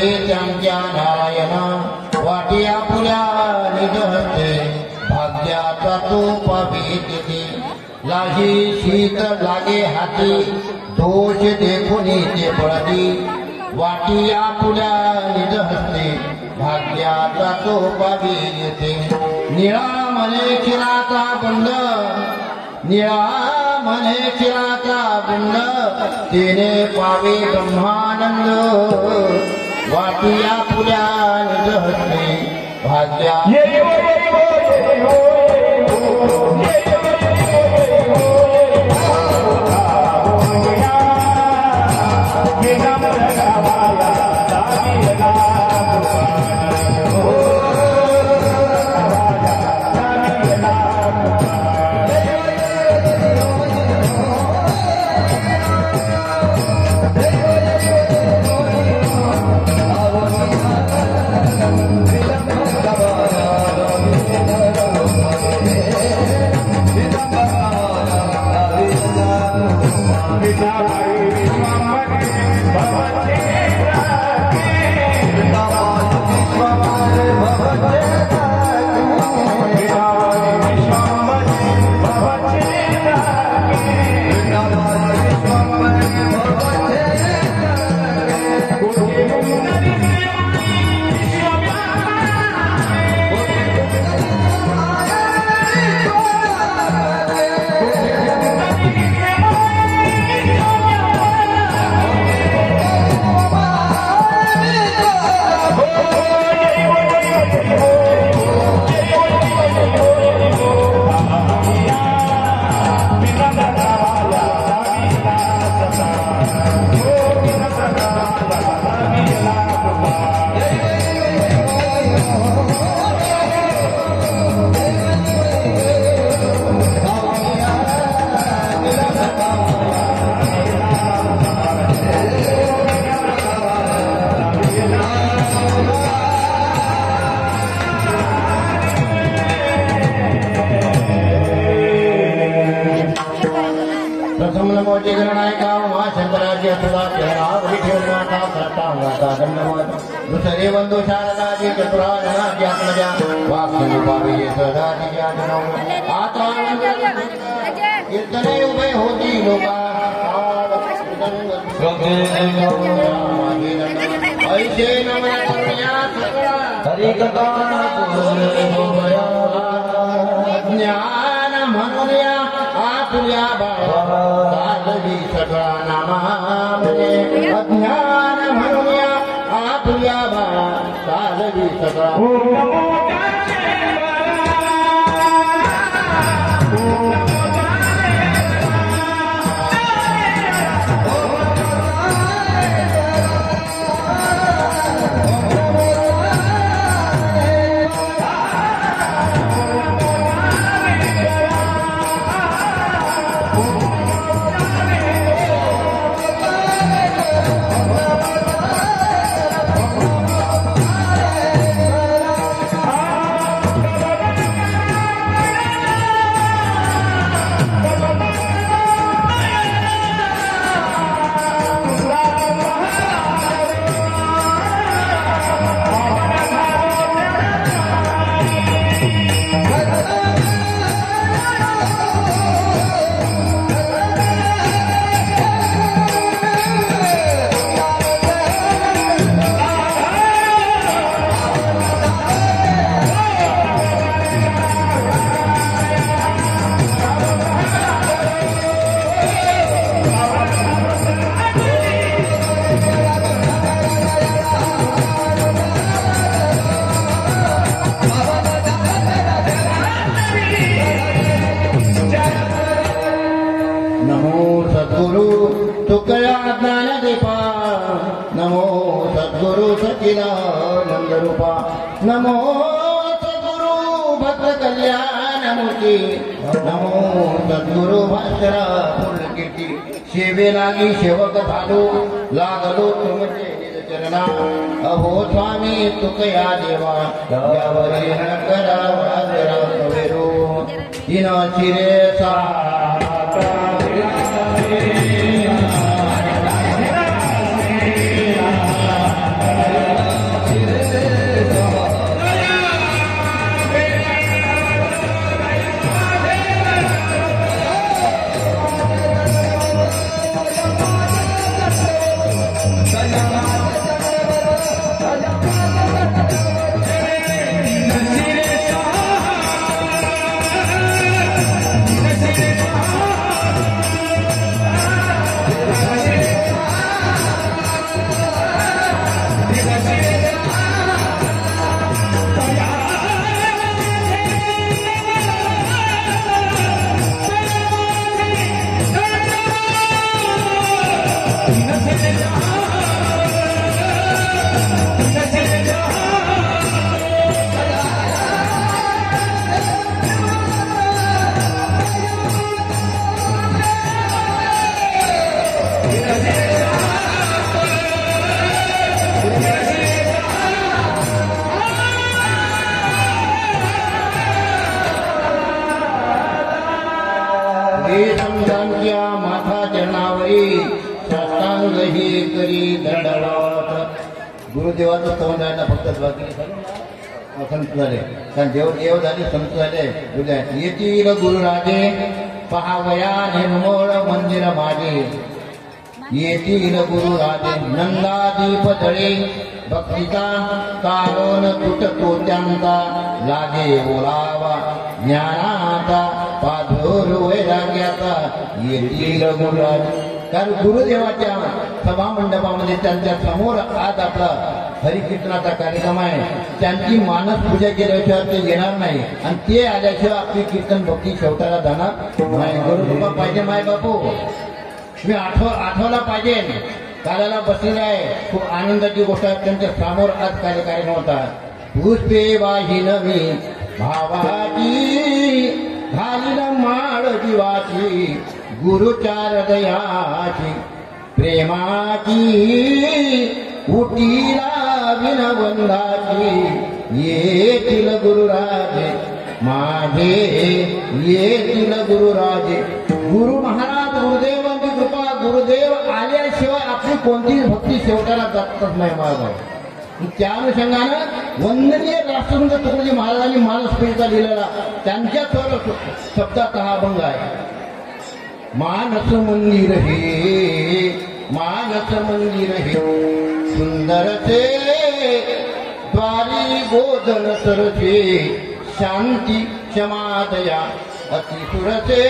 बोले त्यांच्या नारायण वाटी आपुल्या निजहते भाग्याचा तो पाविते लाही शीत लागे हाती दोष देखून ते पळती वाटी आपुल्या निजहते भाग्याचा तो पाविते निळा मने खिराचा बंद निळा मने खिराचा बंद तेने पावे ब्रह्मानंद वाटिया पुल्या निजहते भाग्या दुसरे बंधू शारदाजी चतुराजी आत्मजा वाक्य पावे आता कीर्तने उभे होती लोका ऐसे ज्ञान म्हणूया आतुल्या बाळी सगळा नामा अज्ञान म्हणूया आतुल्या बाळा साधवी सगळा नमो सद्गुरु भक्त कल्याण मूर्ती नमो सद्गुरु भास्करा पूर्णकीर्ती सेवे लागी सेवक झालो लागलो तुमचे निज चरणा अहो स्वामी तुकया देवा यावरी न करावा जरा कवेरो दिन शिरे सा वारी शास्त्रांगही करी दंडवत. गुरुदेवाचं स्तवन आहे ना फक्त बाकी संत झाले कारण देव झाले संत झाले. येतील गुरुराजे पहावया निर्मळ मंदिर माझे. येतील गुरुराजे नंदादीप जळे भक्तीचा कालोन तुटतो त्यांचा. लागे बोलावा ज्ञानाचा पाधोर वैराग्याचा. येतील गुरुराजे कारण गुरुदेवाच्या सभा मंडपामध्ये त्यांच्या समोर आज आपला हरिकीर्तनाचा कार्यक्रम आहे. त्यांची मानस पूजा केल्याशिवाय ते येणार नाही आणि ते आल्याशिवाय आपली कीर्तन भक्ती शेवटाला जाणार नाही. गुरुकृपा पाहिजे माय बापू. मी आठवला पाहिजे. कालाला बसलेला आहे. खूप आनंदाची गोष्ट आहे. त्यांच्या समोर आज कार्यक्रम होता. पुष्पे वाही नवी भावाची घालीन माळ जीवाची. गुरुचार दयाची प्रेमाची उटीला विनवंदाची. येतील गुरुराजे माझे येतील गुरुराजे. गुरु महाराज गुरुदेवांची कृपा. गुरुदेव आल्याशिवाय आपली कोणतीही भक्ती शेवटाला जातच नाही महाराज. त्या अनुषंगानं वंदनीय राष्ट्रसंत तुकडोजी महाराजांनी मानसपेचा लिहिलेला त्यांच्या शब्दात हा अभंग आहे. मानस मंदिर हे मानस मंदिर हे सुंदरचे द्वारी गोधन सरसे. शांती क्षमा दया अतिसुरसे.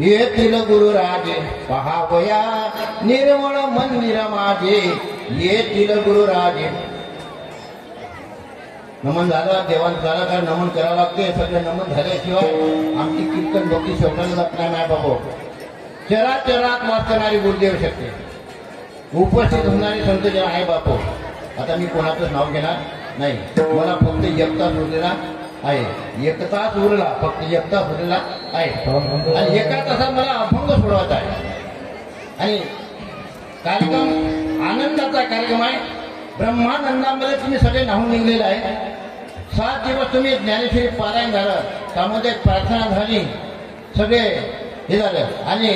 येतील गुरुराजे पहावया निर्मळ मंदिर माझे. येतील गुरुराजे. नमन झालं देवान झालं कारण नमन करावं लागते. सगळं नमन झाल्याशिवाय आमची कीर्तन भक्ती शेवटाला जात नाही बाबा. चराचरात वास करणारी गुरुदेव शक्ती उपस्थित होणारे संत जे आहे बापू. आता मी कोणाचंच नाव घेणार नाही. मला फक्त एकताच उरलेला आहे. एकताच उरला फक्त एकताच उरलेला आहे आणि एका तासात मला अभंग सोडवायचा आहे. आणि कार्यक्रम आनंदाचा कार्यक्रम आहे. ब्रह्मानंदामध्ये तुम्ही सगळे नाहून निघलेले आहे. 7 दिवस तुम्ही ज्ञानेश्वरी पारायण झालं. सामुदायिक प्रार्थना झाली. सगळे हे झालं. आणि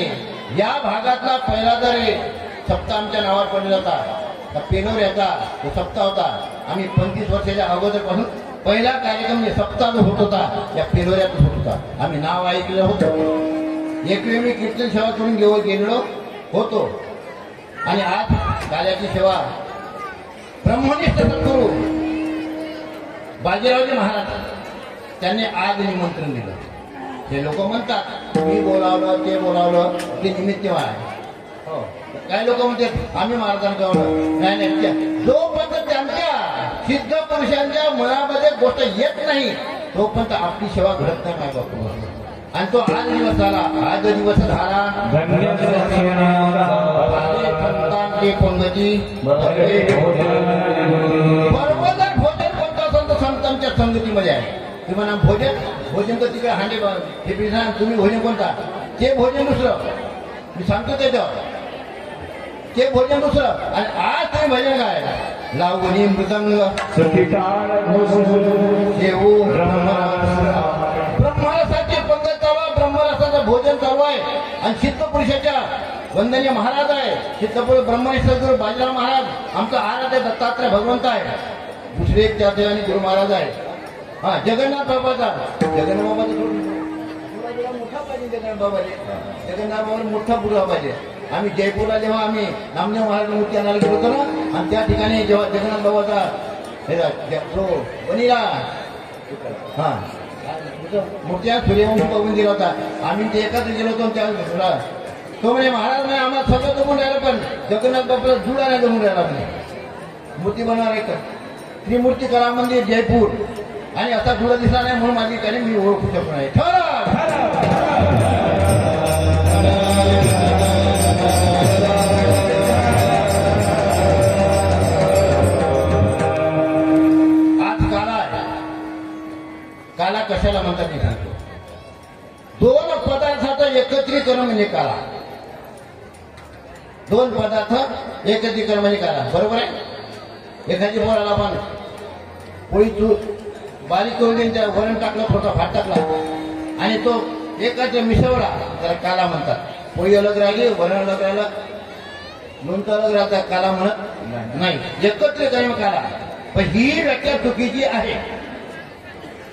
या भागातला पहिला जर सप्ताह आमच्या नावावर पडलेला होता पेलोर याचा तो सप्ताह होता. आम्ही 25 वर्षाच्या अगोदरपासून पहिला कार्यक्रम सप्ताह जो होत होता या पेलोऱ्यातच होत होता. आम्ही नाव ऐकलं होतं. एक वेळ मी कीर्तन सेवा करून गेलेलो होतो. आणि आज काल्याची सेवा ब्रह्मनिष्ठ सद्गुरू बाजीरावजी महाराज त्यांनी आज निमंत्रण दिलं. ते लोक म्हणतात मी बोलावलं ते बोलावलं ते निमित्त आहे. हो काही लोक म्हणतात आम्ही महाराजांना गावलं. नाही जोपर्यंत त्यांच्या सिद्ध पुरुषांच्या मनामध्ये गोष्ट येत नाही तोपर्यंत आपली सेवा घडत नाही माय बापू. आणि तो आज दिवस झाला. आज दिवस झाला संतांची पंगती बरोबर भोजन कोणता संत संतांच्या संगतीमध्ये आहे. तुम्हाला भोजन तर तिकडे हांडे हे तुम्ही भोजन कोणता ते भोजन दुसरं मी सांगतो ते भोजन दुसरं. आणि आज ते भजन काय लावणी मृदंग ब्रह्मरसाची पंगत चालू आहे. ब्रह्मरसाचं भोजन चालू आहे. आणि सिद्ध पुरुषाच्या वंदनीय महाराज आहे. सिद्ध पुरुष ब्रह्मनिष्ठ गुरु बाजीराव महाराज आमचा आराध्य दत्तात्रय भगवंत आहे. दुसरे एक त्या देवानी गुरु महाराज आहे. हा जगन्नाथ बाबाचा मोठा पाहिजे. जगन्नाथ बाबा मोठा पुरा पाहिजे. आम्ही जयपूरला जेव्हा आम्ही नामदेव महाराज मूर्ती आणायला गेलो होतो ना आणि त्या ठिकाणी जेव्हा जगन्नाथ बाबाचा जो बनीला हा मूर्ती सूर्यवंश बघून गेला होता. आम्ही ते एकत्र गेलो होतो त्या तो म्हणे महाराज नाही आम्हाला सगळं जमून राहिलं पण जगन्नाथ बाबाला जुळा नाही जमून राहिला म्हणे. मूर्ती बनवणार एक त्रिमूर्ती कला मंदिर जयपूर आणि असा जुळा दिसला नाही म्हणून माझी काही मी ओळखू शकतो नाही. काला कशाला म्हणतात मी सांगतो. 2 पदार्थाचं एकत्रीकरण म्हणजे काला. 2 पदार्थ एकत्रीकरण म्हणजे काला. बरोबर आहे. एखादी पोळाला पण पोळी बारीक करून त्या वरण टाकलं थोडा भात टाकला आणि तो एकाच्या मिसवला त्याला काला म्हणतात. पोळी अलग राहिली, वरण अलग राहिलं, लोणचं अलग राहतात, काला म्हणत नाही. एकत्रित आहे काला. पण ही व्याख्या चुकीची आहे.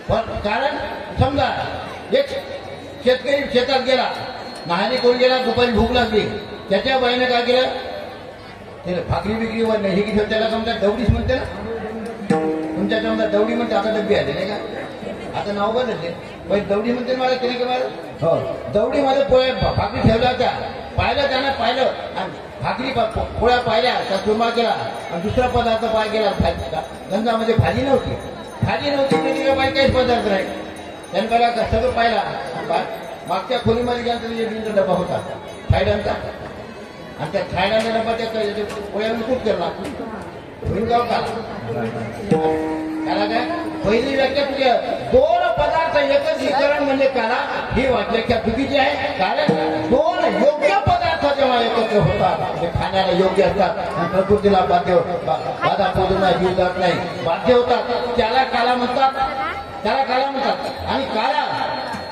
पण कारण समजा एक शेतकरी शेतात गेला, नहाणी करून गेला, दुपारी भूक लागली, त्याच्या बाईने काय केलं, ते भाकरी बिकरी वर नाही हे त्याला समजा दवडीच म्हणते ना, तुमच्या समजा दवडी म्हणते. आता डब्बी आले नाही का, आता नाव बदलले. पहिले दवडी म्हणते मला, केली का मला, हो दवडी मध्ये पोळ्या भाकरी ठेवल्या होत्या. पाहिलं त्यानं, पाहिलं आणि भाकरी पोळ्या पाहिल्या, त्या चुरमा केला आणि दुसरा पदार्थ पाय गेला. गंजामध्ये भाजी नव्हती, बाई काहीच पदार्थ नाही. त्यानं पहिला सगळं पाहिला. मागच्या खोलीमध्ये गेला तर बिंचा डबा होता थायलंडचा, आणि त्या थायलंडचा डबा त्या पोळ्यानं कूट केला. गाव काला काय पहिली व्याख्या तुझ्या दोन पदार्थ एकत्रीकरण म्हणजे काला, ही व्याख्या चुकीची आहे. कारण दोन योग्य पदार्थ जेव्हा एकत्र होतात ते खाण्याला योग्य असतात आणि प्रकृतीला बाधा पोहोचणार जीव जात नाही, बाध्य होतात, त्याला काला म्हणतात. आणि काला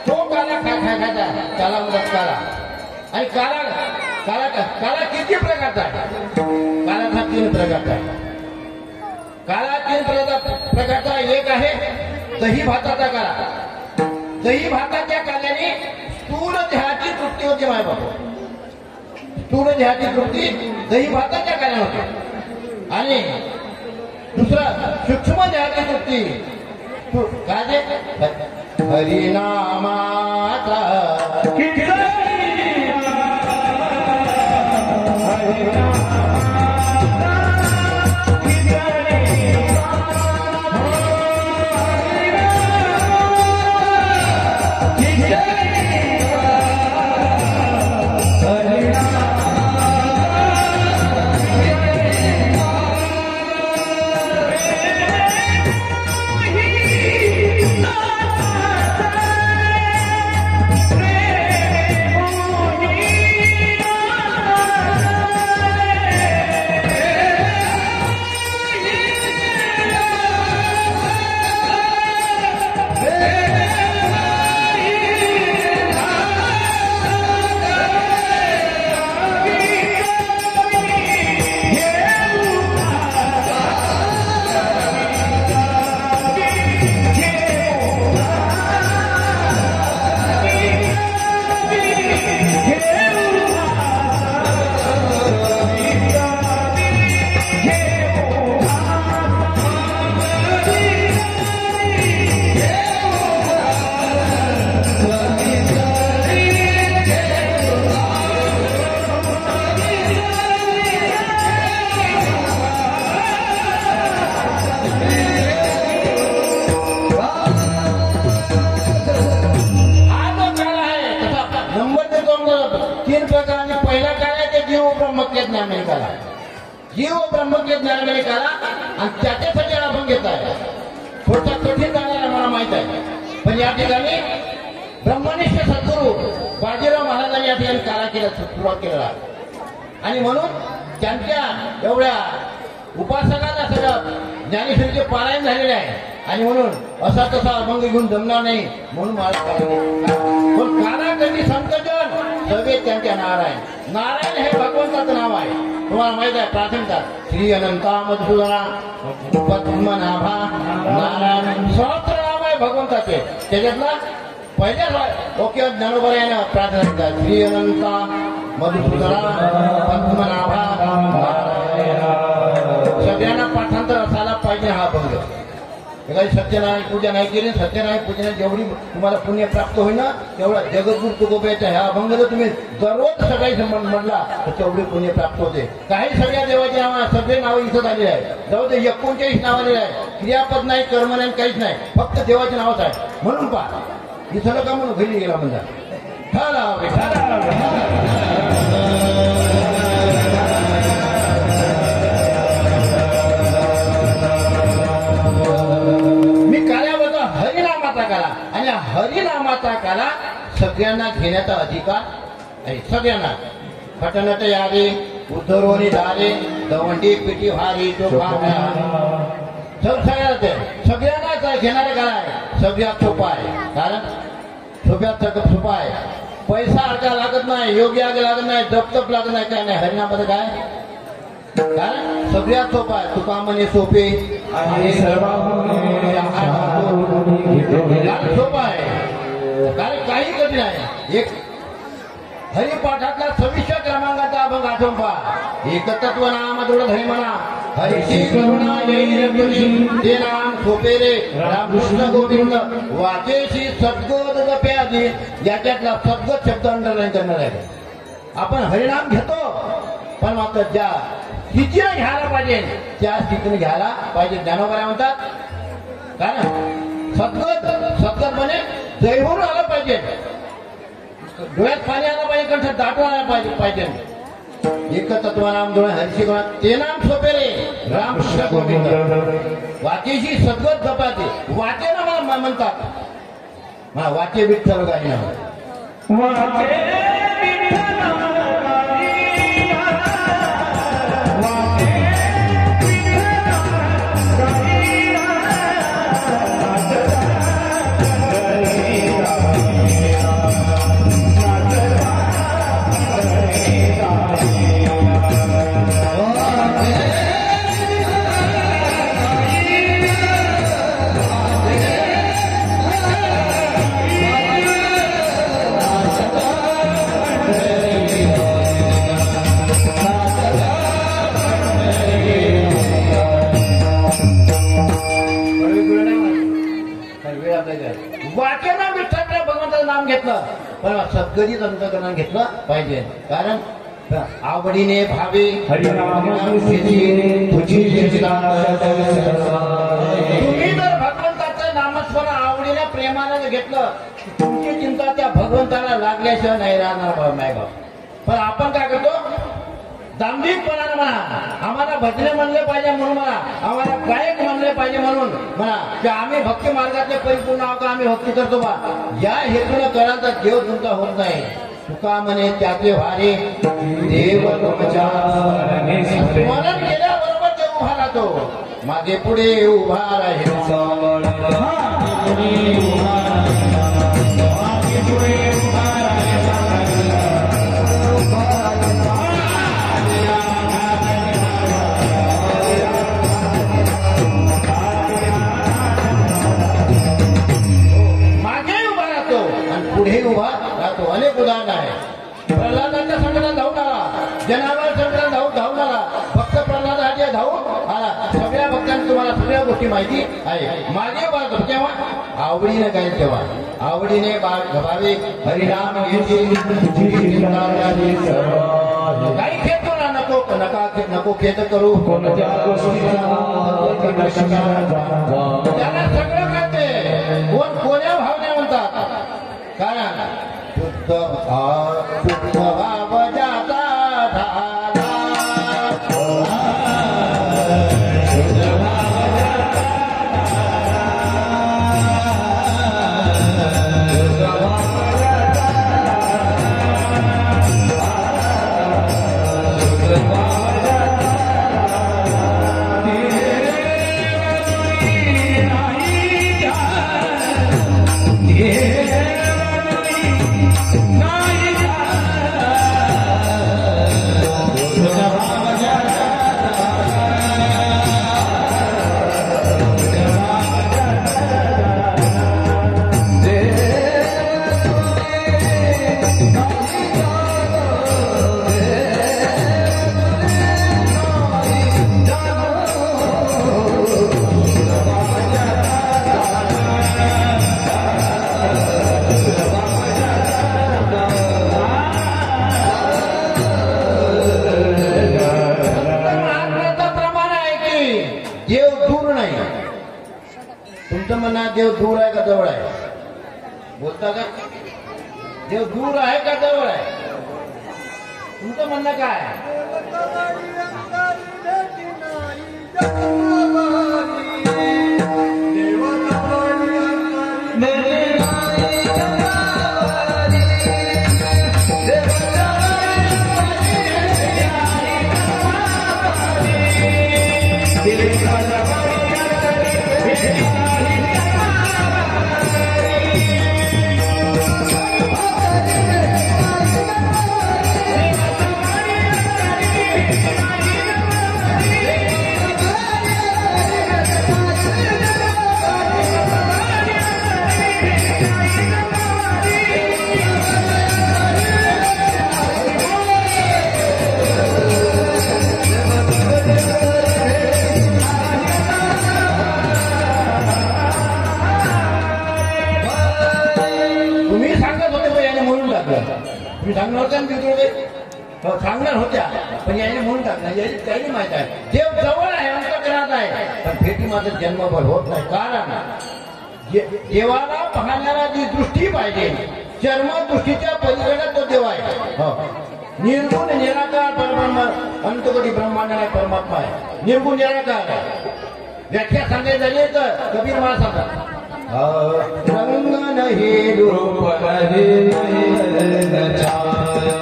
तो काला खायचा त्याला म्हणतात काला. आणि काला किती प्रकारचा आहे? काला हा 3 प्रकारचा आहे. काला 3 प्रकारचा. एक आहे दही भाताचा काला. दही भाताच्या काल्याने स्थूल देहाची तृप्ती होते. माय बाबा, स्थूल देहाची तृप्ती दही भाताच्या काल्याने होते. आणि दुसरा सूक्ष्म देहाची तृप्ती काय, हरिनामाचा जीव ब्रह्मज्ञ ज्ञान काला. आणि त्याच्यासाठी आपण घेत आहे. थोडसा कठीण जाणार मला माहित आहे, पण या ठिकाणी ब्रह्मनिष्ठ सद्गुरू बाजीराव महाराजांनी या ठिकाणी काला केला, सुरुवात केलेला. आणि म्हणून त्यांच्या एवढ्या उपासकाला सगळं ज्ञानेश्वरीचे पारायण झालेले आहे. आणि म्हणून असा तसा अभंग घेऊन जमणार नाही, म्हणून पण काला कधी संतजन सगळे त्यांच्या नारायण. नारायण हे भगवंताचं नाव आहे. तुम्हाला माहित आहे प्राथमिकता श्री अनंता मधुसूदना पद्मनाभा नारायण सहस्त्र नाम आहे भगवंताचे. त्याच्यातला पहिल्या ओके ज्ञानोबा यानं प्रार्थना श्री अनंता मधुसूदना पद्मनाभा नारायण. सगळ्यांना पाठांतर असायला पाहिजे हा अभंग. एखादी सत्यनारायण पूजा नाही केली, सत्यनारायण पूजेने जेवढी तुम्हाला पुण्य प्राप्त होईल ना तेवढा जगद्गुरु तुकोबाच्या ह्या अभंग जर तुम्ही दररोज सकाळी म्हणला तर तेवढी पुण्य प्राप्त होते. काही सगळ्या देवाची नावं, सगळे नावं इथं आलेली आहे. जाऊ दे 39 नाव आलेले आहे. क्रियापद नाही, कर्म नाही, काहीच नाही, फक्त देवाची नावच आहे. म्हणून पहा इथं का म्हणून घरी गेला म्हणता आणि हरिनामाचा काला सगळ्यांना घेण्याचा अधिकार आहे. सगळ्यांना फटनट यारे उद्धरोनी दारे दवंडी पिटी भारी तो सगळ्यांनाच घेणारा काला आहे. सगळ्यात सोपा आहे. कारण सोप्यात सोपा आहे. पैसा आगा लागत नाही, योग्य आग लागत नाही, जप लागत नाही, काय नाही. हरिनामाचं काय सगळ्यात सोपा आहे. तुका म्हणे सोपे सोपा आहे, कारण काही कठीण आहे. एक हरिपाठातला 26 क्रमांकाचा अभंग आठवून पहा. एकतत्व नाम दृढ धरी म्हणा, हरिशी करुणा येईल ते नाम सोपे रे रामकृष्ण गोविंद वाचेशी सद्गत जप्यादी. याच्यातला सद्गत शब्द अंडरलाईन करणार आहे. आपण हरिनाम घेतो, पण मात्र ज्या स्थितीने घ्यायला पाहिजे त्या स्थितीने घ्यायला पाहिजे. ज्ञानोबा म्हणतात कारण सद्गत म्हणे जयहोर आलं पाहिजे, डोळ्यात पाणी आलं पाहिजे, कंठ दाटून आलं पाहिजे. एकतत्व नाम डोळे हरिशी ते नाम सोपे रे रामकृष्ण गोविंद वाचेशी सद्गत जपाते. वाचेला मला म्हणतात, मला वाचे विठ्ठल गाई नाव वाचना विठ्ठल भगवंताचं नाम घेतलं, पण सद्गतीत अंतकरण घेतलं पाहिजे. कारण आवडीने भावे तुम्ही जर भगवंताचं नामस्मरण आवडीने प्रेमाने घेतलं, तुमची चिंता त्या भगवंताला लागल्याशिवाय नाही राहणार नाही बाप. पण आपण काय करतो, दांभिकपणानं म्हणा, आम्हाला भजने म्हणले पाहिजे म्हणून म्हणा, आम्हाला गायक म्हणले पाहिजे म्हणून म्हणा, की आम्ही भक्ती मार्गातले परिपूर्ण आहोत का, आम्ही भक्ती करतो बा, या हेतून कराल तर देव तुमचा होत नाही. तुका म्हणे त्याचे भारे देव स्मरण केल्याबरोबर ते उभा राहतो. मागे पुढे उभा राहील पुढे उभा राहतो. अनेक उदाहरण आहे. प्रल्हादाच्या संकटात धावून आला, जनावर संकटात धावून आला, फक्त प्रल्हादाच्या धावून आला. सगळ्या भक्तांना तुम्हाला सगळ्या गोष्टी माहिती आहे. मागे उभा राहतो तेव्हा आवडीने काय, तेव्हा आवडीने भावे हरिनाम काही खेळतो ना, नको खेळ करू, त्याला सगळं कळते. कोण कोण्या भावना म्हणतात, कारण शुद्ध भाव जाता देव दूर आहे का जवळ आहे, बोलता का? देव दूर आहे का जवळ आहे? तुमचं म्हणणं काय? सांगणार होत्या ना बिंदुळे सांगणार होत्या पण याने म्हणून टाकणार याची त्याही माहित आहे देव जवळ आहे अंतकरणात आहे पण भेटी माझं जन्मभर होत नाही कारण देवाला पाहण्याला जी दृष्टी पाहिजे चर्मदृष्टीच्या पलीकडे तो देव आहे निर्गुण निराकार परब्रह्म अनंतकोटी ब्रह्मांड आहे परमात्मा आहे निर्गुण निराकार आहे व्याख्या सांगायची झाली तर कबीर महाराज सांगतात रंग नहीं रूप नहीं छाया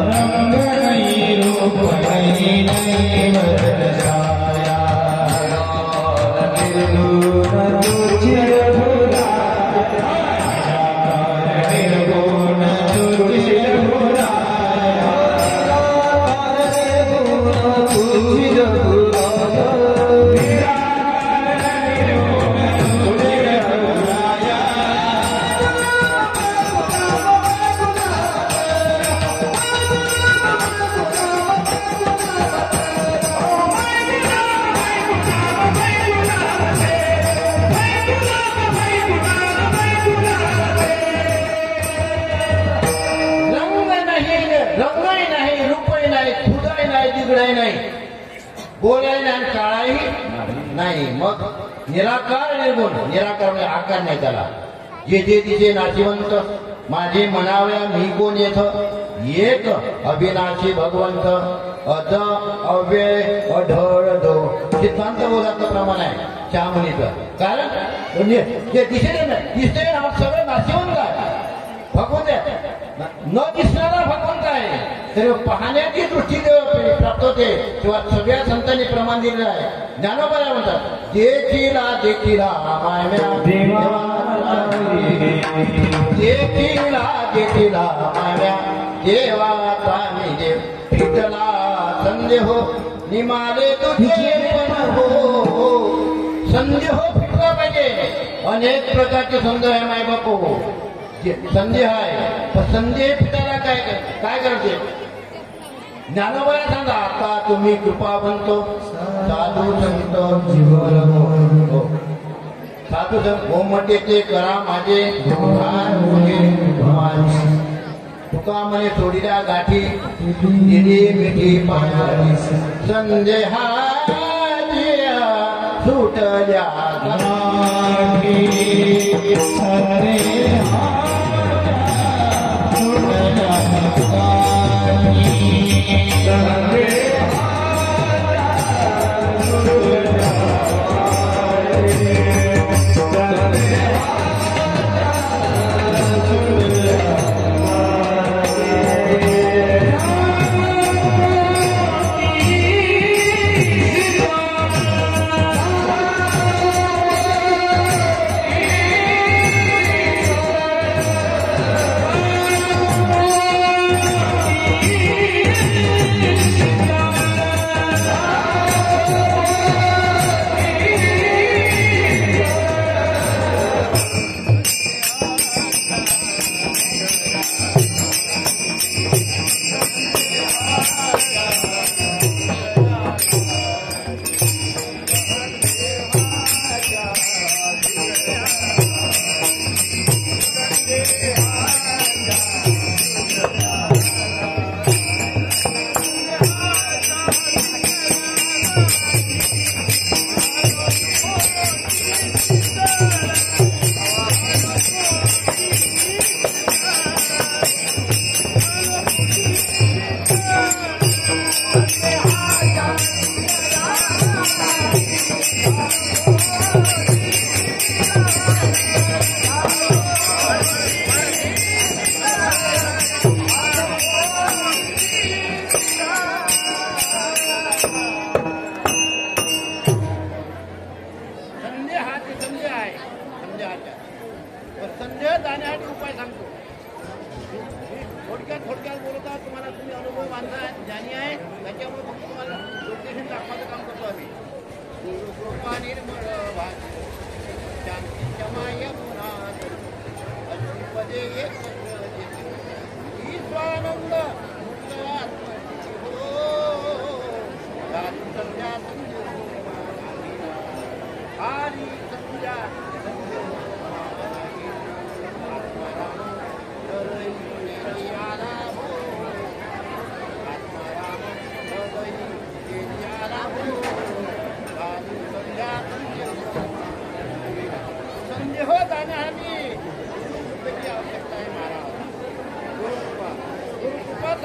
रंग नहीं रूप नहीं छाया निर्गुण तुझे भुला निर्गुण तुझे भुला तुझे भुला नाही बोलाय आणि काळाही नाही मग निराकार निर्गुण निराकार म्हणजे आकार नाही त्याला जे जे तिचे नाशिवंत माझे म्हणाव्या मी कोण येथ एक अविनाशी भगवंत अज अव्यय अढळ दो सिद्धांत बोधाचं प्रमाण आहे श्यामणीचं कारण जे दिसेल दिसते सगळं नाशिवंत आहे भगवंत न दिसणारा भगवंत आहे तर पाहण्याची दृष्टी प्राप्त होते तेव्हा सगळ्या संतांनी प्रमाण दिलेलं आहे ज्ञानोबा म्हणतात देखीला देखीला देखीला देखीला माव्या देवाचा निजे फिटला संदेह निमाले तुझे पण हो संदेह फिटला पाहिजे अनेक प्रकारचे संदेह आहे माय बापू संदेह आहे पण संदेह फिटायला काय करायचे ज्ञानोबाला सांगा आता तुम्ही कृपा बनतो साधू संत जीवन साधू संत गोमटेचे करा माझे तुका म्हणे सोडील्या गाठी दिली मिठी पाणी संदेहा सुटल्या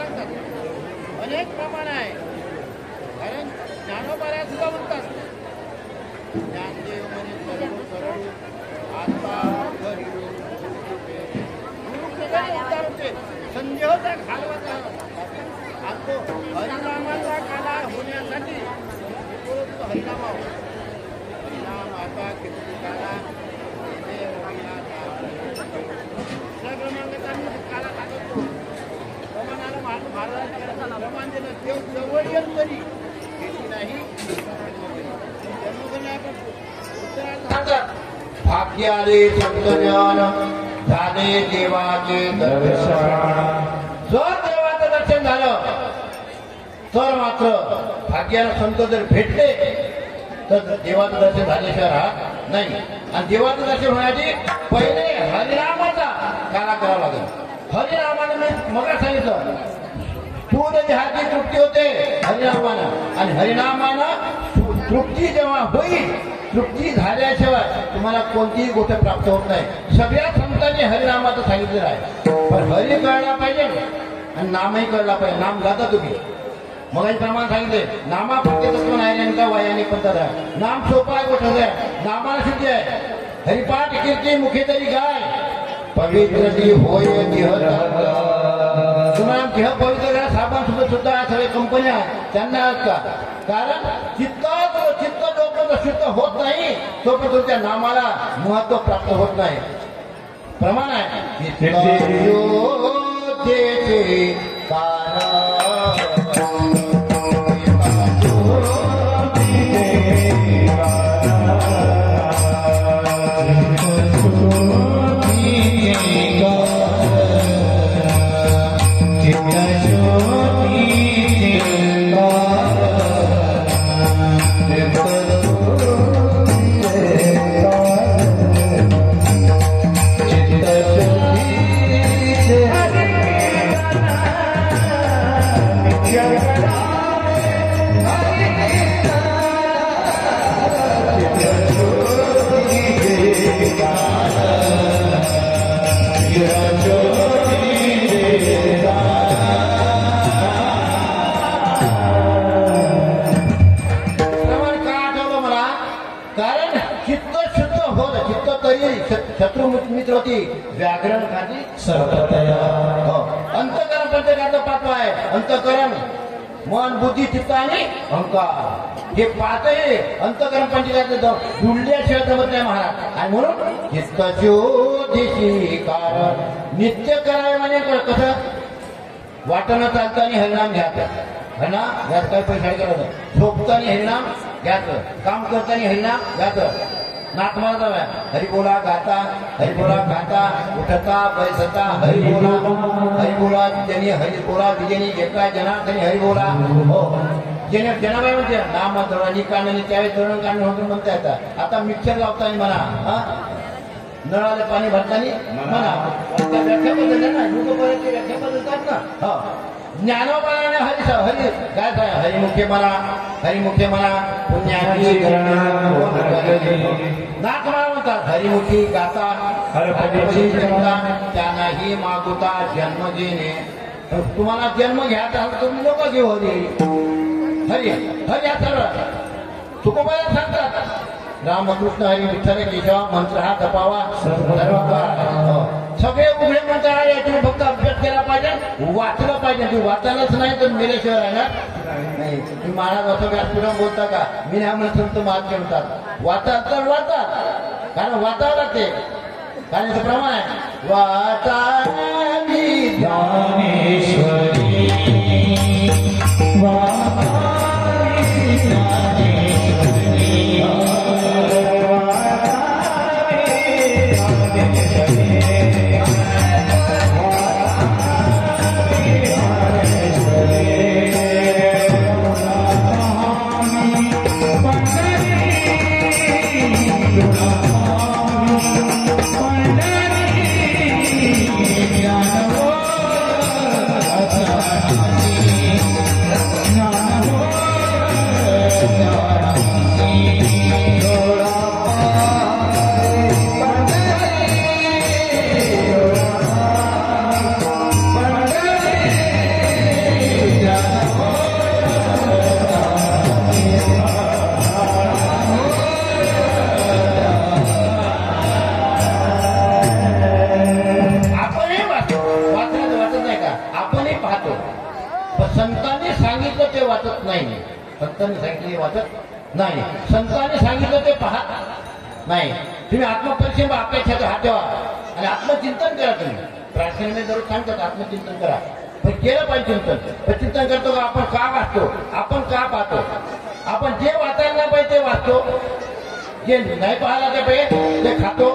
सांगतात अनेक प्रमाण आहे. कारण ज्ञानोबाला सुद्धा म्हणतात ज्ञानदेव म्हणे सरळू सरळू आता संदेह त्या घालवाचा आणि तो हरिनामाचा काला होण्यासाठी हरिनामा हरिनाम आता किती काला काला टाकतो प्रमाणाला महाराजांना प्रमाण दिलं देव जवळ येत तरी घेतली नाही. भाग्याले संत ज्ञान झाले देवाचे दर्शन. जर देवाचं दर्शन झालं तर मात्र भाग्याला संत जर भेटले तर देवाचं दर्शन झाल्याशिवाय राहत नाही. आणि देवाचं दर्शन होण्याची पहिले हरिनामाचा काला करावा लागेल. हरिनामानं मी मग सांगितलं पूर्ण देहाची तृप्ती होते हरिनामानं. आणि हरिनामानं तृप्ती जेव्हा होईल तृप्ती झाल्याशिवाय तुम्हाला कोणतीही गोष्ट प्राप्त होत नाही. सगळ्या संतांनी हरिनामाचं सांगितलेलं आहे. पण हरी कळला पाहिजे आणि नामही कळला पाहिजे. नाम गाता तुम्ही मग प्रमाण सांगितले नामा प्रत्येक नाही वयाने पद्धत आहे. नाम सोपा गोष्ट आहे. नामाला सिद्धी आहे. हरिपाठ कीर्ती मुखे तरी गाय पवित्र ती होय तुम्हाला देह पवित्र साबण सुद्धा सगळे कंपन्या त्यांना का कारण चित्त जोपर्यंत शुद्ध होत नाही तोपर्यंत तुमच्या नामाला महत्व प्राप्त होत नाही. प्रमाण आहे शत्रु मित्र होती व्याकरण खाली अंतकरण प्रत्येकाचं पात्र आहे. अंतकरण मन बुद्धी चित्त आणि अहंकार हे पाच आहे. अंतकरण पंचकाचं जुळल्याशिवाय जमत नाही महाराज. आणि म्हणून चित्तशोधीशी कारण नित्य करावे म्हणजे कसं वाटणं चालताना हरिनाम घ्यायचं है ना. यात काही पैसा करायचं झोपताना हरिनाम घ्यायचं काम करताना हरिनाम घ्यायचं. नाथ मारता हरिबोला गाता हरिबोला गाता उठता बैसता हरिबोला ज्यांनी हरिबोला विजयनी एका जना त्यांनी हरिबोला हो ज्याने जनाबाई म्हणजे नाम दळणी काढणे त्यावेळेस दळण काढणं होतं म्हणता येतात. आता मिक्सर लावताना म्हणा नळाला पाणी भरताना म्हणा व्याख्या बदलल्या ना लोक व्याख्या बदलतात ना. ज्ञानोबाने हरी काय हरिमुखे मला पुण्याची नाथ मला म्हणतात हरिमुखी गाता त्यांनाही मागुता जन्म देणे. तुम्हाला जन्म घ्यायचा तर तुम्ही लोक घेऊ हरी हरी सर्व तुकोबाला सांगतात रामकृष्ण हरी विठ्ठल केशवा मंत्र हा जपावा सगळे उघडे मंत्र आहे. तुम्ही फक्त अभ्यास केला पाहिजे वाचलं पाहिजे. तुम्ही वाचायलाच नाही तर मेल्याशिवाय राहणार नाही. तुम्ही महाराज असं व्यासपीठावर बोलता का मी नाही म्हणत संत महाराज म्हणतात वाचा तर वाचा कारण वाचावं लागते. कारण याचं प्रमाण आहे वाचा अच्छा पण संतांनी सांगितलं ते वाचत नाही. संतांनी सांगितलं वाचत नाही. संतांनी सांगितलं ते पाहत नाही. तुम्ही आत्मपरीक्षा अपेक्षा हात ठेवा आणि आत्मचिंतन करा. तुम्ही प्रार्थनेने दररोज सांगतात आत्मचिंतन करा, पण केलं पाहिजे चिंतन. पण चिंतन करतो का आपण का वाचतो, आपण का पाहतो, आपण जे वाचायला पाहिजे ते वाचतो, जे नाही पाहायला पाहिजे ते खातो,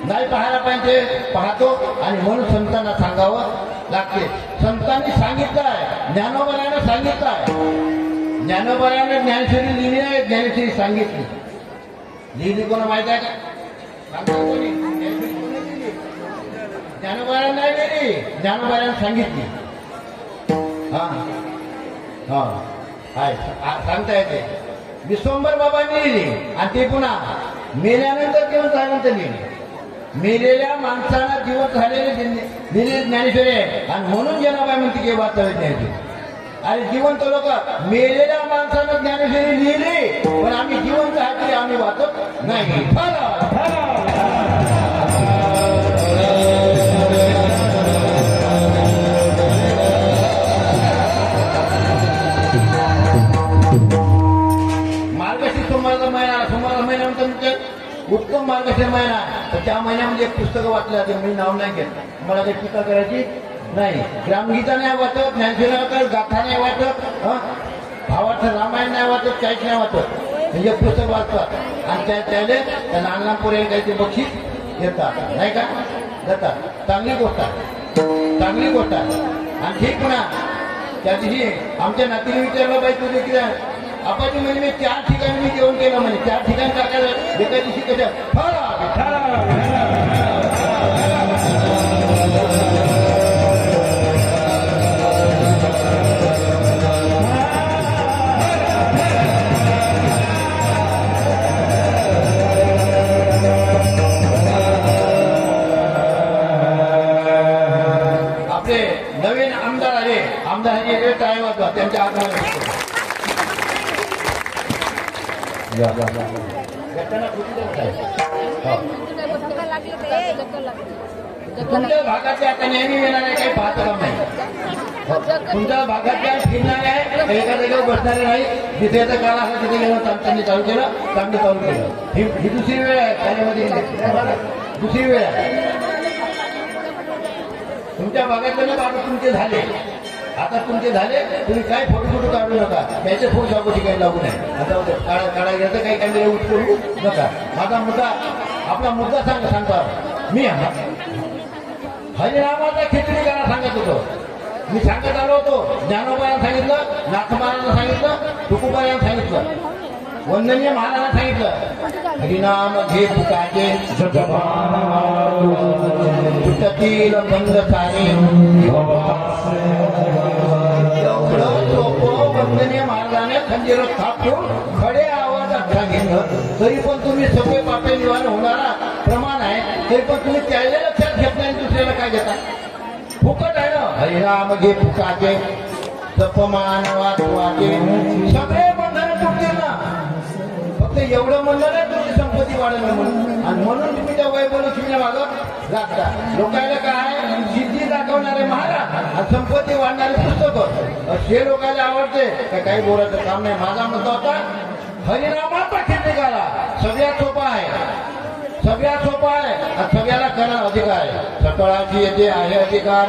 नाही पाहायला पाहिजे ते पाहतो. आणि म्हणून संतांना सांगावं लागते. संतांनी सांगितलं आहे, ज्ञानोबाने सांगितलं आहे. ज्ञानोबाने ज्ञानेश्वरी लिहिली आहे, ज्ञानेश्वरी सांगितली. लिहिली कोणा माहित आहे का? ज्ञानोबाने नाही लिहिली, ज्ञानोबाने सांगितली. हा हा हाय सांगता येते. विश्वंभर बाबांनी लिहिली आणि ते पुन्हा मेल्यानंतर जीवन झाल्यानंतर लिहिली. मेलेल्या माणसाला जीवन झालेले लिहिलेले ज्ञानेश्वरी आहे. आणि म्हणून जनाबाई म्हणते की वाचावे ज्ञानेश्वरी. आणि जिवंत लोक मेलेल्या माणसानं ज्ञानेश्वरी लिहिली, पण आम्ही जिवंत आहे आम्ही वाचत नाही. मार्गशीर्ष सोमवारचा महिना, सोमवारचा महिन्यानंतर उत्तम मार्गशीर्ष महिना. तर त्या महिन्यामध्ये एक पुस्तकं वाचलं जाते. मी नाव नाही घेत, मला काही टीका करायची नाही. ग्रामगीता नाही वाचत, ज्ञानेश्वरी गाथा नाही वाचत, भावार्थ रामायण नाही वाचत, काहीच नाही वाचत. म्हणजे पुस्तक वाचतात आणि त्याने त्या लहान लहान पोरांना काहीतरी बक्षीस घेतात, नाही का? देतात. चांगली गोष्ट आहे, चांगली गोष्ट आहे. आणि ठीक पुन्हा त्या दिवशी आमच्या नातीने विचारलं पाहिजे तुझे की आपण म्हणजे मी 4 ठिकाणी मी जेवण केलं म्हणे. 4 ठिकाणी टाकायचं एका दिवशी कसं आपले नवीन आमदार आले, आमदारांनी टाइम होता त्यांच्या आत्मा तुमच्या भागातल्या आता नेहमी येणारे काही पाहत काम नाही. तुमच्या भागातल्या फिरणाऱ्या एका जागेवर बसणारे नाही. जिथे आता काळ असं तिथे गेलं त्यांनी चालू केलं, चांगलं चालू केलं. ही दुसरी वेळ आहे त्याच्यामध्ये, दुसरी वेळ आहे. तुमच्या भागातले बाबा तुमचे झाले, आता तुमचे झाले, तुम्ही काय फोटो काढू नका. त्याचे फोन जागोची काही लागू नये. आता काढा घ्यायचं काही कॅमेरे उठ करू नका. माझा मुद्दा, आपला मुद्दा सांगता मी हरिनामाचा खिचडी गाणं सांगत होतो. मी सांगत आलो होतो. ज्ञानोबाला सांगितलं, नाथमारांना सांगितलं, तुकोबाला सांगितलं, वंदनीय महाराजांना सांगितलं. हरिनाम घे पुकाचे तुटतील बंद सारे. एवढं सोपं वंदनीय महाराजाने खंजीर थापून खडे आवाजात सांगितलं. तरी पण तुम्ही सगळे पापे निवारण होणारा प्रमाण आहे, तरी पण तुम्ही त्याला लक्षात घेत नाही. दुसऱ्याला काय घेता? फुकट आहे ना. हरिनाम घे फुकाचे जपमान वाचवाचे. सगळे बंधन तुटतील ना. फक्त एवढं म्हणलं नाही तुमची संपत्ती वाढेल म्हणून. आणि म्हणून तुम्ही त्या वैभवलक्ष्मीला मागं लागता. लोकांना काय सिद्धी दाखवणारे महाराज आणि संपत्ती वाढणारे पुस्तकं हे लोकांना आवडते. काही बोलायचं काम नाही. माझा मुद्दा होता हरिनामाचा खिचडी गाला. सगळ्यात सोपा आहे, सगळ्यात सोपा आहे आणि सगळ्याला करणं अधिकार आहे. सकळाची येथे आहे अधिकार.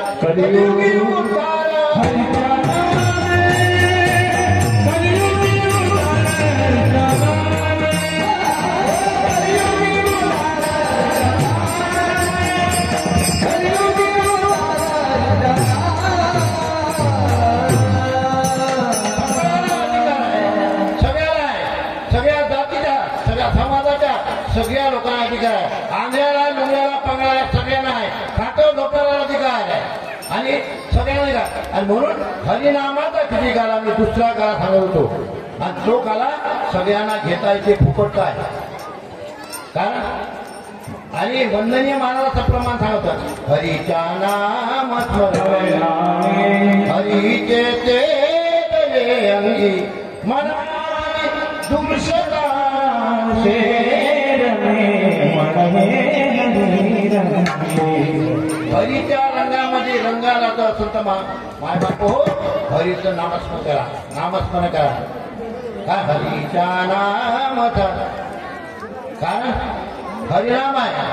सगळ्या लोकांना अधिकार आहे. आंध्याला, लुंगड्याला, पंगळाला सगळ्यांना आहे. खातो झोपायला अधिकार आहे आणि सगळ्यांना अधिकार. आणि म्हणून हरिनामाचा खिचडी गाला मी दुसरा गाला सांगत होतो. आणि तो गाला सगळ्यांना घेता येते, फुकट आहे. कारण आणि वंदनीय महाराजाचं प्रमाण सांगतात. हरीच्या नाम हरीचे ते अंगी मना दुर्शता हरीच्या रंगामध्ये रंगाला तर असेल तर माय बाप हो हरीचं नामस्मरण करा, नामस्मरण करा. काय हरीच्या नामाचा कारण हरिनाम आहे.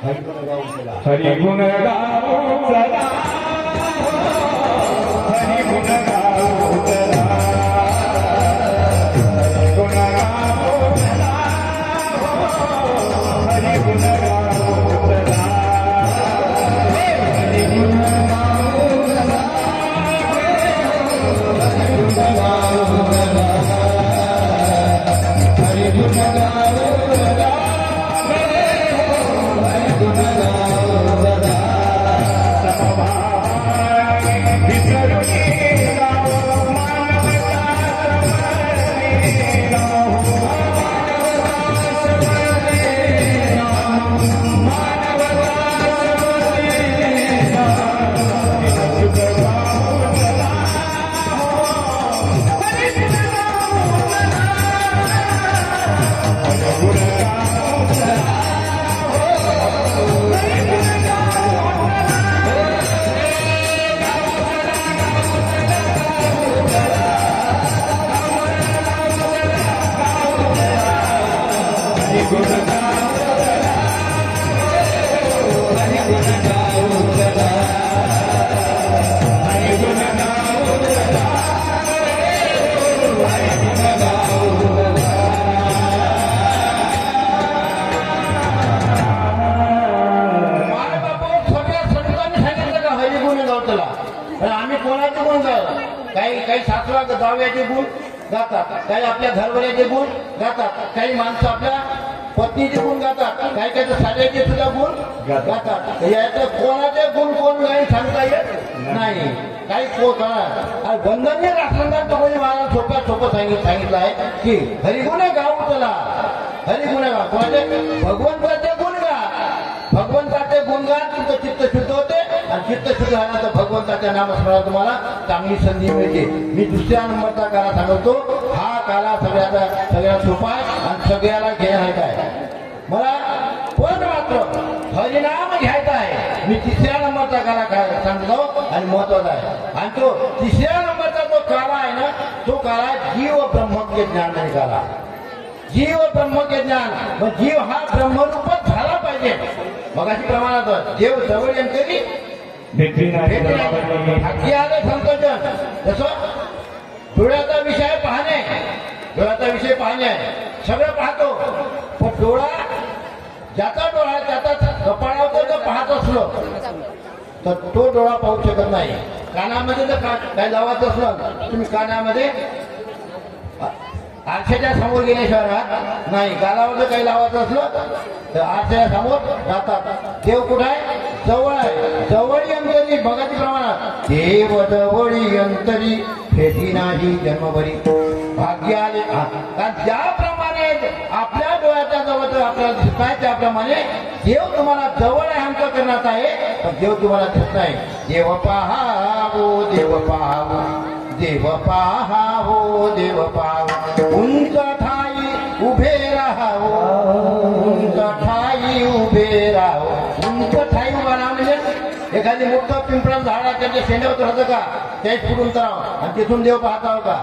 हरिगुण गाऊ चला, हरिगुण गाऊ चला, हरिगुण गाऊ चला, हरिगुण गाऊ चला, हरिगुण गाऊ चला, हरिगुण गाऊ चला, हरिगुण गाऊ चला, हरिगुण गाऊ चला. आम्ही कोणाचे गुण गातो? काही सासरा जावयाचे गुण गातात, काही आपल्या घरवऱ्याचे गुण गातात, काही माणसं आपल्या पत्नीचे गुण गातात, काही काही साड्याचे सुद्धा गुण गातात. याचे कोणाचे गुण कोण नाही सांगता येत नाही. काही बंधनीय राष्ट्रंगात तुकोजी महाराज सोपं सांगितलं आहे की हरिगुण गाऊ चला, हरिगुण गा. कोणाचे? भगवंताचे गुण गा. भगवंताचे गुणगान तुमचं चित्त शुद्ध होते आणि चित्त शुद्ध झालं तर भगवंताच्या नामस्मरणात तुम्हाला चांगली संधी मिळते. मी दुसऱ्या नंबरचा काला सांगतो. हा काला सगळ्यात सोपा आहे आणि सगळ्याला घेण्याचा आहे. मला पण मात्र हरिनाम घ्यायचा आहे. मी तिसऱ्या नंबरचा काला सांगतो आणि महत्वाचा आहे. आणि तो तिसऱ्या नंबरचा जो काला आहे ना, तो काला जीव ब्रह्मज्ञ ज्ञान नाही काला. जीव ब्रह्मज्ञ ज्ञान, मग जीव हा ब्रह्मरूपच झाला पाहिजे. मग अशी प्रमाणात देव जवळ यांची अगदी आले संतोषन. जसं डोळ्याचा विषय पाहणे, डोळ्याचा विषय पाहणे सगळं पाहतो, पण डोळा ज्याचा डोळा त्याचा कपाळावर जर पाहत असलो तर तो डोळा पाहू शकत नाही. कानामध्ये जर काय लावायचं असलं तुम्ही कानामध्ये आरशाच्या समोर गेल्याशिवाय राहत नाही. गालावर जर काही लावायचं असलं तर आरशाच्या समोर राहतात. देव कुठं आहे? जवळ आहे. जवळी अंतरी भगाची प्रमाणात देव जवळी अंतरी फेटी नाही जन्मभरी भाग्य आले. कारण ज्याप्रमाणे आपल्या डोळ्याच्या जवळ आपल्याला दिसत आहे त्याप्रमाणे देव तुम्हाला जवळ आहे आमचं करण्यात आहे, पण देव तुम्हाला दिसत नाही. देव पहावो, देव पहावो, देव पहावो, देव पहावो. उंच ठाई उभे राहावो, उंच ठाई उभे राहावो. उंच ठाई उभा राहा म्हणजे एखादी मोठं पिंपळाचं झाड आहे त्याच्या शेंड्यावर राहतं का? त्याच फुटून तराव आणि तिथून देव पाहताव का?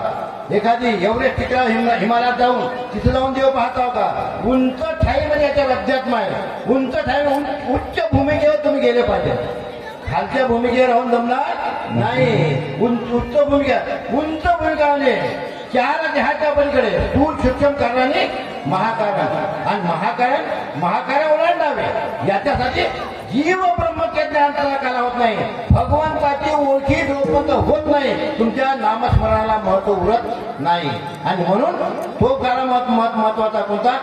एखादी एवढेच तिकडे हिमालयात जाऊन तिथं जाऊन देव पाहताव का? उंच ठाई म्हणजे याच्या अध्यात्म आहे. उंच ठाई उच्च भूमिकेवर तुम्ही गेले पाहिजे. खालच्या भूमिकेवर राहून जमणार नाही. उच्च भूमिका, उंच भूमिका म्हणजे चार देहाच्या पलीकडे दूर सूक्ष्म कारणाने महाकारण आणि महाकारण ओलांडावे. याच्यासाठी जीव ब्रह्मज्ञ ज्ञानाचा काला होत नाही. भगवंताची ओळखी जोपर्यंत होत नाही तुमच्या नामस्मरणाला महत्व उरत नाही. आणि म्हणून तो काला महत्वाचा कोणता?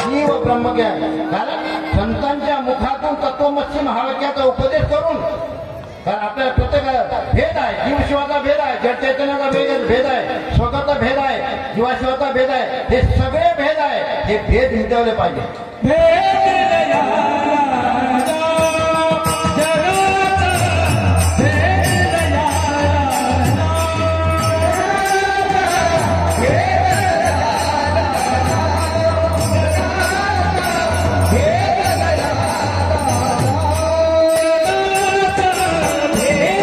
जीव ब्रह्मज्ञान. कारण संतांच्या मुखातून तत्वमसी महावाक्याचा उपदेश करून, कारण आपल्याला प्रत्येक भेद आहे. जीवशिवाचा भेद आहे, जड चैतन्याचा भेद आहे, स्वतःचा भेद आहे, जीवाशिवाचा भेद आहे. हे सगळे भेद आहे. हे भेद मिटवले पाहिजे. Yeah.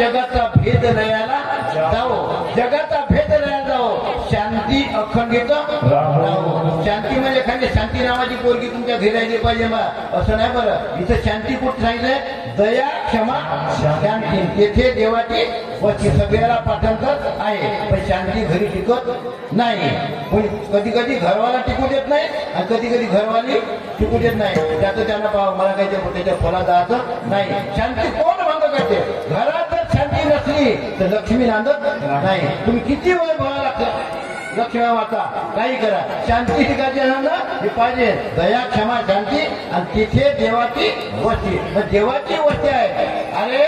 जगाचा भेद लयाला जाओ, जगाचा भेद लयाला जाओ, शांती अखंडित राहो. शांती म्हणजे एखादी शांती नावाची पोरगी तुमच्या घरी राहिली पाहिजे बा, असं नाही. बरं इथं शांती कुठं सांगितलंय? दया क्षमा शांती. तेथे देवाची वस्ती. सगळ्याला पाठांतर आहे, पण शांती घरी टिकत नाही. पण कधी कधी घरवाला टिकू देत नाही आणि कधी कधी घरवाली टिकू देत नाही. त्याचं त्यांना पाहावं, मला काही त्याच्या फला जायचं नाही. शांती कोण भंग करते? घरात जर शांती नसली तर लक्ष्मी नांदत नाही. तुम्ही किती वेळ बोलायला लागतं, लक्ष्मी वाचा, काही करा, शांती टिकायची ना हे पाहिजे. दया क्षमा शांती आणि तिथे देवाची वस्ती. मग देवाची वस्ती आहे. अरे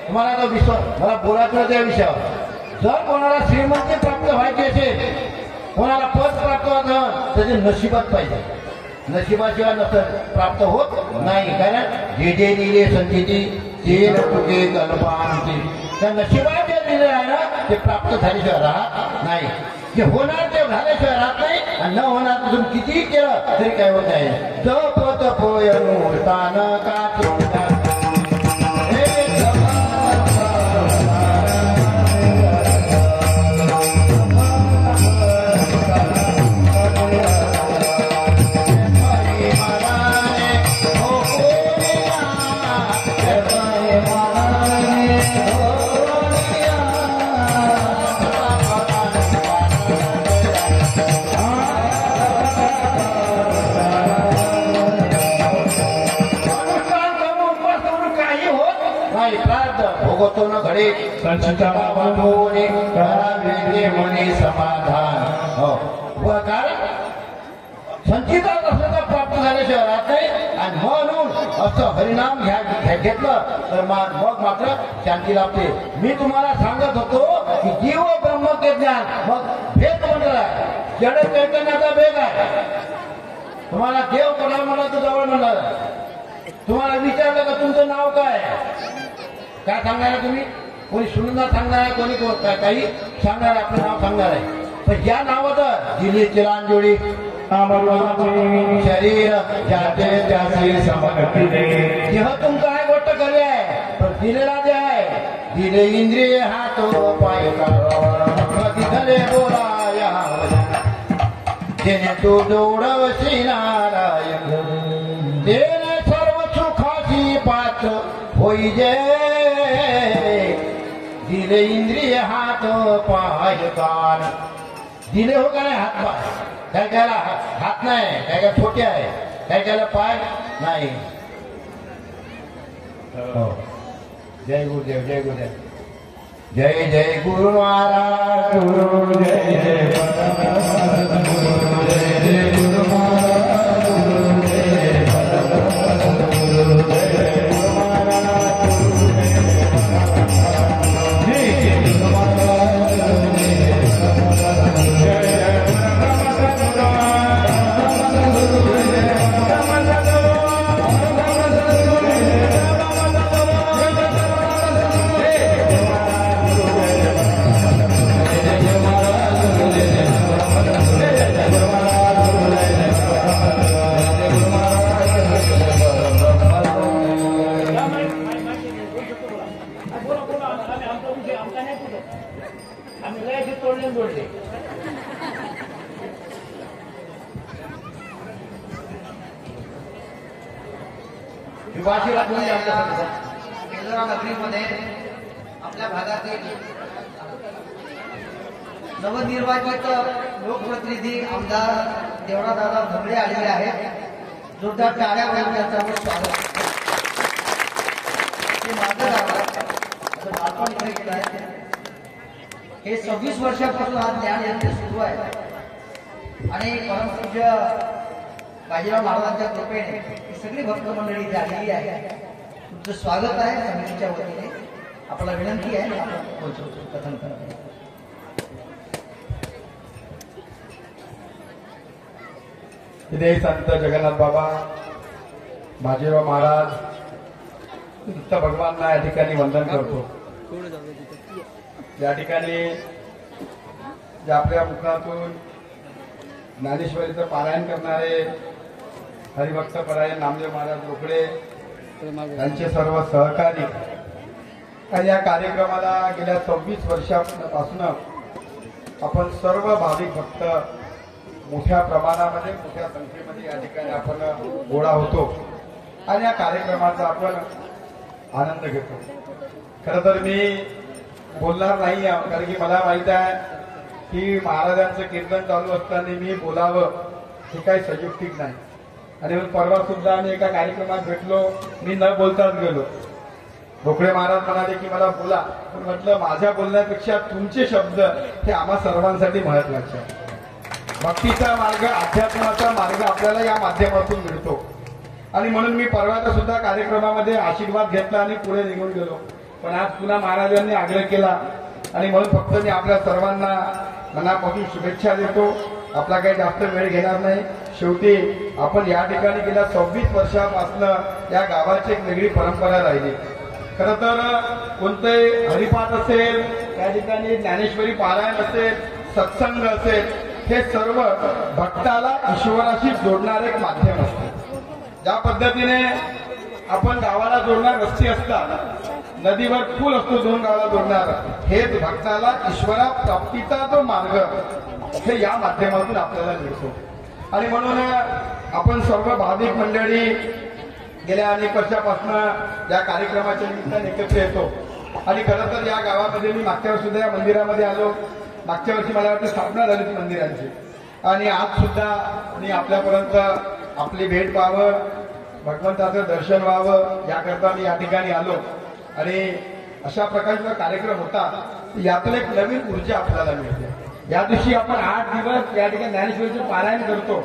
तुम्हाला आता विश्वास, मला बोलायचं त्या विषयावर. जर कोणाला श्रीमंती प्राप्त व्हायची असेल, कोणाला पद प्राप्त होत त्याचे नशिबात पाहिजे. नशिबाशिवाय नसत प्राप्त होत नाही. कारण जे जे दिले संधीची ते तुझे कल्पांची. त्या नशिबात जे दिले आहे ना ते प्राप्त झाल्याशिवाय राहत नाही. जे होणार ते झाल्याशिवाय राहत नाही. आणि न होणार तुम्ही कितीही केलं तरी काय होत आहे. जप तप अनुष्ठान का भोगतो न घडे संचिताने करावे म्हणे समाधान. हो कारण संचितात असलं तर प्राप्त झाल्याशिवाय राहत नाही. आणि म्हणून असं हरिनाम घेतलं तर मग मात्र शांती लाभते. मी तुम्हाला सांगत होतो की जीव ब्रह्म ज्ञान मग भेद म्हणला, जड चैतन्याचा भेद आहे. तुम्हाला देव कोणाला म्हणला तर जवळ म्हणला. तुम्हाला विचारलं का तुमचं नाव काय, काय सांगणार तुम्ही? कोणी सुनंदा सांगणार आहे, कोणी काही सांगणार आहे, आपलं नाव सांगणार आहे. पण या नावाचं दिली चिरांजोडी शरीर ज्याचे त्याचे समर्पित. देह तुमचा आहे गोष्ट खरी आहे, पण दिलेला जे आहे दिले इंद्रिय हात पाय कधी धले बोलाया जेणे तू जोडवशी नारायण. देणे सर्व सुखाची पात्र होई जे दिले इंद्रिय हात पाय कान. दिले हो का नाही हात पाय? काय कायला हात नाही, काय काय छोटे आहे, काय कायला पाय नाही. जय गुरुदेव, जय गुरुदेव, जय जय गुरु महाराज. गुरु जय जय गुरु जय जय गुरु महाराज. गुरु जय जय गुरु जय जय गुरु महाराज. नगरीमध्ये आपल्या भागातील नवनिर्वाचित लोकप्रतिनिधी आमदार देवरादादा धबडे आलेले आहेत. जोरदार टाळ्या वाजवून त्यांचं स्वागत. हे माझं गाव आहे, बालपण इकडे गेलं आहे. हे 26 वर्षापासून हा ज्ञान यज्ञ सुरू आहे आणि परमपूज्य बाजीराव महाराजांच्या कृपेने ही सगळी भक्त मंडळी इथे आलेली आहे. तुमचं स्वागत आहे समितीच्या वतीने. आपल्याला विनंती आहे आपण कथन करा. इथे संत जगन्नाथ बाबा बाजीराव महाराज दत्त भगवानना या ठिकाणी वंदन करतो. या ठिकाणी जे आपल्या मुखातून ज्ञानेश्वरीचं पारायण करणारे हरिभक्त परायण नामदेव महाराज रोकडे, त्यांचे सर्व सहकारी आणि या कार्यक्रमाला गेल्या 26 वर्षापासून आपण सर्व भाविक भक्त मोठ्या प्रमाणामध्ये मोठ्या संख्येमध्ये या ठिकाणी आपण गोळा होतो आणि या कार्यक्रमाचा आपण आनंद घेतो. खरं तर मी बोलणार नाही कारण की मला माहित आहे की महाराजांचं कीर्तन चालू असताना मी बोलावं हे काही संयुक्तिक नाही. आणि परवा सुद्धा आम्ही एका कार्यक्रमात भेटलो, मी न बोलताच गेलो. भोकळे महाराज म्हणाले की मला बोला, पण म्हटलं माझ्या बोलण्यापेक्षा तुमचे शब्द हे आम्हा सर्वांसाठी महत्वाचे आहे. भक्तीचा मार्ग, अध्यात्माचा मार्ग आपल्याला या माध्यमातून मिळतो आणि म्हणून मी परवाचा सुद्धा कार्यक्रमामध्ये आशीर्वाद घेतला आणि पुढे निघून गेलो. पण आज पुन्हा महाराजांनी आग्रह केला आणि म्हणून फक्त मी आपल्या सर्वांना मनापासून शुभेच्छा देतो. आपला काही जास्त वेळ घेणार नाही. शेवटी आपण या ठिकाणी गेल्या 26 वर्षापासून या गावाची एक वेगळी परंपरा राहिली. खरं तर कोणतेही हरिपाठ असेल, त्या ठिकाणी ज्ञानेश्वरी पारायण असेल, सत्संग असेल, हे सर्व भक्ताला ईश्वराशी जोडणारे एक माध्यम असते. ज्या पद्धतीने आपण गावाला जोडणार रस्ते असतात, नदीवर पूल असतो 2 गावाला जोडणार, हेच भक्ताला ईश्वरा प्राप्तीचा जो मार्ग हे या माध्यमातून आपल्याला मिळतो. आणि म्हणून आपण सर्व भाविक मंडळी गेल्या अनेक वर्षापासून या कार्यक्रमाच्या निमित्ताने एकत्र येतो. आणि खरं तर या गावामध्ये मी मागच्या वर्षी सुद्धा या मंदिरामध्ये आलो. मागच्या वर्षी मला वाटतं स्थापना झाली होती मंदिरांची, आणि आज सुद्धा मी आपल्यापर्यंत आपली भेट व्हावं, भगवंताचं दर्शन व्हावं याकरता मी या ठिकाणी आलो. आणि अशा प्रकारचा कार्यक्रम होता, यातून एक नवीन ऊर्जा आपल्याला मिळते. या दिवशी आपण 8 दिवस या ठिकाणी ज्ञानेश्वरीचे पारायण करतो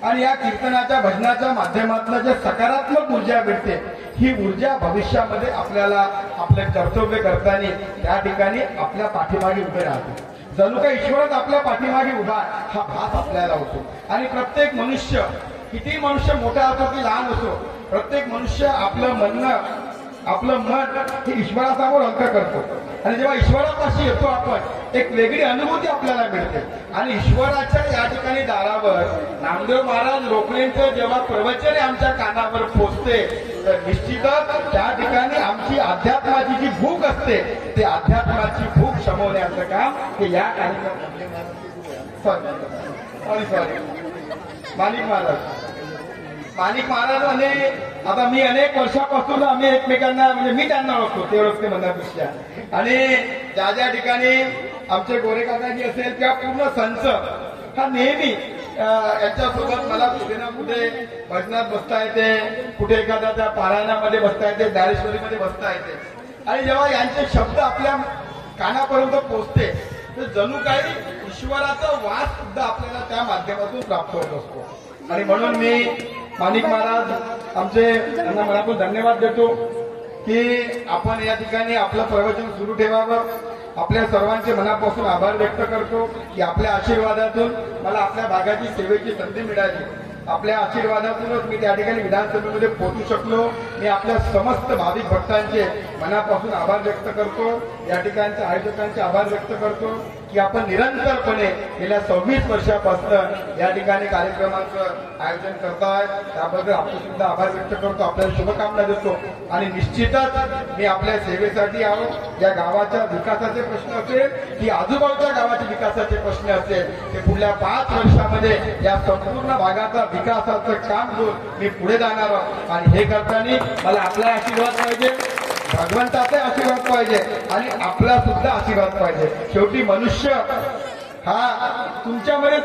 आणि या कीर्तनाच्या भजनाच्या माध्यमातून जे सकारात्मक ऊर्जा मिळते, ही ऊर्जा भविष्यामध्ये आपल्याला आपले कर्तव्य करताना त्या ठिकाणी आपल्या पाठीमागे उभे राहते. जणू काही ईश्वरच आपल्या पाठीमागे उभा हा भास आपल्याला होतो. आणि प्रत्येक मनुष्य, किती मनुष्य मोठा असो की लहान असो, प्रत्येक मनुष्य आपलं म्हणणं, आपलं मन हे ईश्वरासमोर हलकं करतो. आणि जेव्हा ईश्वरापाशी येतो आपण, एक वेगळी अनुभूती आपल्याला मिळते. आणि ईश्वराच्या या ठिकाणी दारावर नामदेव महाराज रोखलेंचं जेव्हा प्रवचन आमच्या कानावर पोचते, तर निश्चितच त्या ठिकाणी आमची अध्यात्माची जी भूक असते, ते अध्यात्माची भूक शमवण्याचं काम हे या कार्यक्रमात माणिक महाराजांनी, आता मी अनेक वर्षापासून आम्ही एकमेकांना, म्हणजे मी त्यांना ओळखतो, ते ओळखते म्हणण्यापेक्षा. आणि ज्या ज्या ठिकाणी आमचे गोरेकाकाजी असेल किंवा पूर्ण संच हा नेहमी यांच्यासोबत मला कुठे ना कुठे भजनात बसता येते, कुठे एखाद्या पारायणामध्ये बसता येते, ज्ञानेश्वरीमध्ये बसता येते. आणि जेव्हा यांचे शब्द आपल्या कानापर्यंत पोचते, तर जणू काही ईश्वराचा वास सुद्धा आपल्याला त्या माध्यमातून प्राप्त होत असतो. आणि म्हणून मी माणिक महाराज आमचे त्यांना मनापासून धन्यवाद देतो की आपण या ठिकाणी आपलं प्रवचन सुरू ठेवावं. आपल्या सर्वांचे मनापासून आभार व्यक्त करतो की आपल्या आशीर्वादातून मला आपल्या भागाची सेवेची संधी मिळाली. आपल्या आशीर्वादातूनच मी त्या ठिकाणी विधानसभेमध्ये पोहोचू शकलो. मी आपल्या समस्त भाविक भक्तांचे मनापासून आभार व्यक्त करतो. या ठिकाणच्या आयोजकांचे आभार व्यक्त करतो की आपण निरंतरपणे गेल्या 26 वर्षापासून या ठिकाणी कार्यक्रमाचं आयोजन करताय, त्याबद्दल आपले सुद्धा आभार व्यक्त करतो, आपल्याला शुभकामना देतो. आणि निश्चितच मी आपल्या सेवेसाठी आहो. या गावाच्या विकासाचे प्रश्न असेल की आजूबाजूच्या गावाच्या विकासाचे प्रश्न असेल, ते पुढल्या 5 वर्षामध्ये या संपूर्ण भागाचा विकासाचं काम घेऊन मी पुढे जाणार आहोत. आणि हे करताना मला आपला आशीर्वाद पाहिजे, भगवंताचा आशीर्वाद पाहिजे आणि आपला सुद्धा आशीर्वाद पाहिजे. शेवटी मनुष्य हा तुमच्यामध्ये,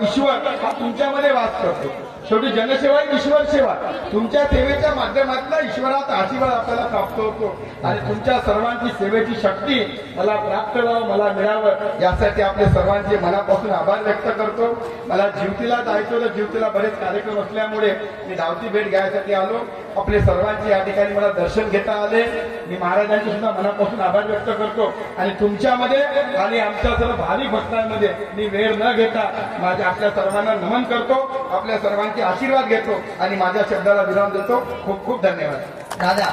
ईश्वर हा तुमच्यामध्ये वास करतो. शेवटी जनसेवा ईश्वर सेवा, तुमच्या सेवेच्या माध्यमातून ईश्वराचा आशीर्वाद आपल्याला प्राप्त होतो. आणि तुमच्या सर्वांची सेवेची शक्ती मला प्राप्त व्हावं, मला मिळावं, यासाठी आपल्या सर्वांचे मनापासून आभार व्यक्त करतो. मला जीवतीला जायचं होतं, जीवतीला बरेच कार्यक्रम असल्यामुळे मी धावती भेट घ्यायसाठी आलो. आपले सर्वांचे या ठिकाणी मला दर्शन घेता आले. मी महाराजांचे सुद्धा मनापासून आभार व्यक्त करतो. आणि तुमच्यामध्ये आणि आमच्या सर्व भाविक भक्तांमध्ये मी वेळ न घेता माझ्या आपल्या सर्वांना नमन करतो, आपल्या सर्वांचे आशीर्वाद घेतो आणि माझ्या शब्दाला विराम देतो. खूप खूप धन्यवाद. दादा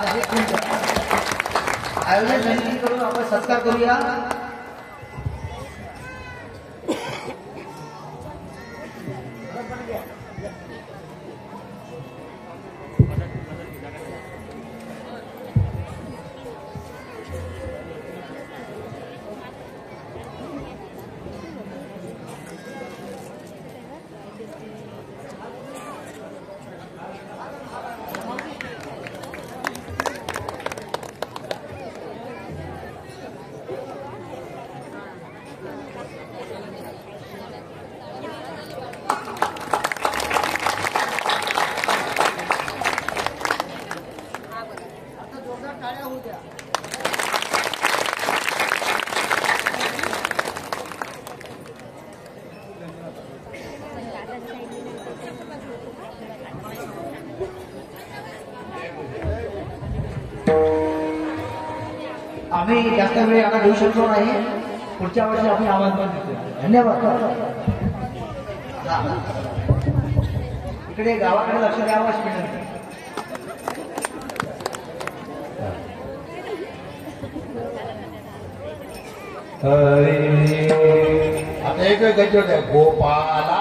आयोजन विनंती करून आपण सत्कार करूया. आम्ही जास्त वेळ आता देऊ शकतो नाही. पुढच्या वर्षी आम्ही आमंत्रण देतो. धन्यवाद. हा. इकडे गावाकडे लक्ष द्यावं अशी विनंती. आता एक गजर आहे गोपाला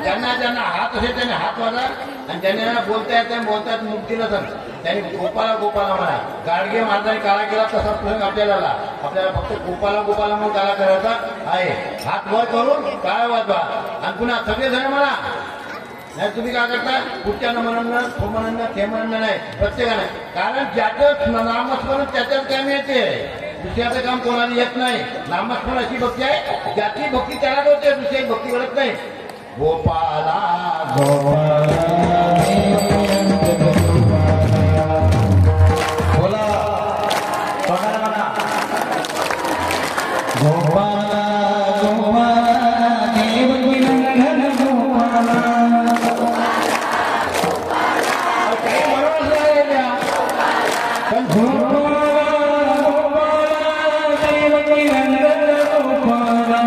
ज्यांना ज्यांना हात असेल त्यांनी हात वाजा आणि ज्यांना बोलता येत नाही बोलता येत मुक्तीला सर त्यांनी गोपाला गोपाला म्हणा. गाडगे महाराजांनी काळा केला तसा प्रसंग आपल्याला आला. आपल्याला फक्त गोपाला गोपाला म्हणून काळा करायचा आहे. हात वर करून काळा वाजवा आणि पुन्हा सगळेजण म्हणा. नाही तुम्ही काय करता कुठच्यानं म्हणणं तो म्हणणं ते म्हणणं नाही प्रत्येकाने. कारण ज्याचं नामस्मरण त्याच्याच काम येते. दुसऱ्याचं काम कोणाला येत नाही. नामस्मरण अशी भक्ती आहे ज्याची भक्ती त्यालाच होते दुसरी भक्ती करत नाही. गोपाला बोला पगार म्हणा गोपाला गोपाला देवकी नंदन गोपाला काही बरोबर नाही. पण गोपाला गोपाला देवकी नंदन गोपाला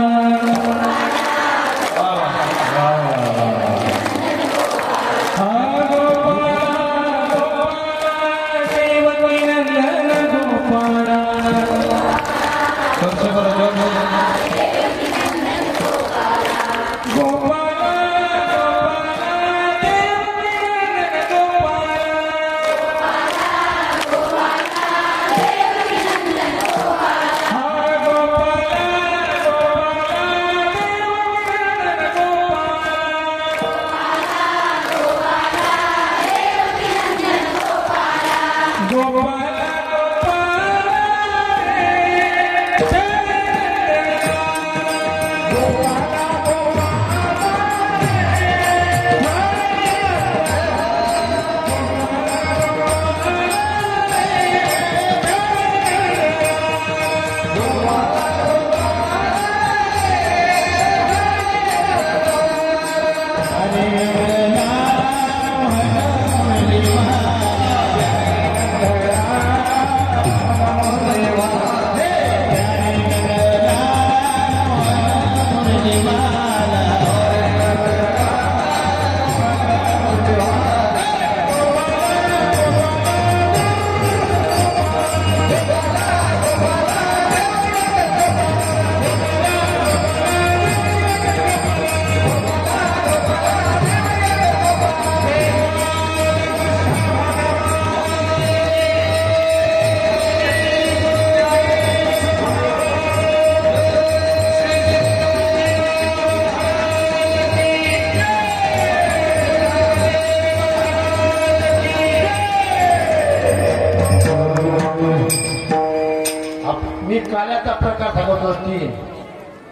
मी काल्याचा प्रकार सांगतो. तीन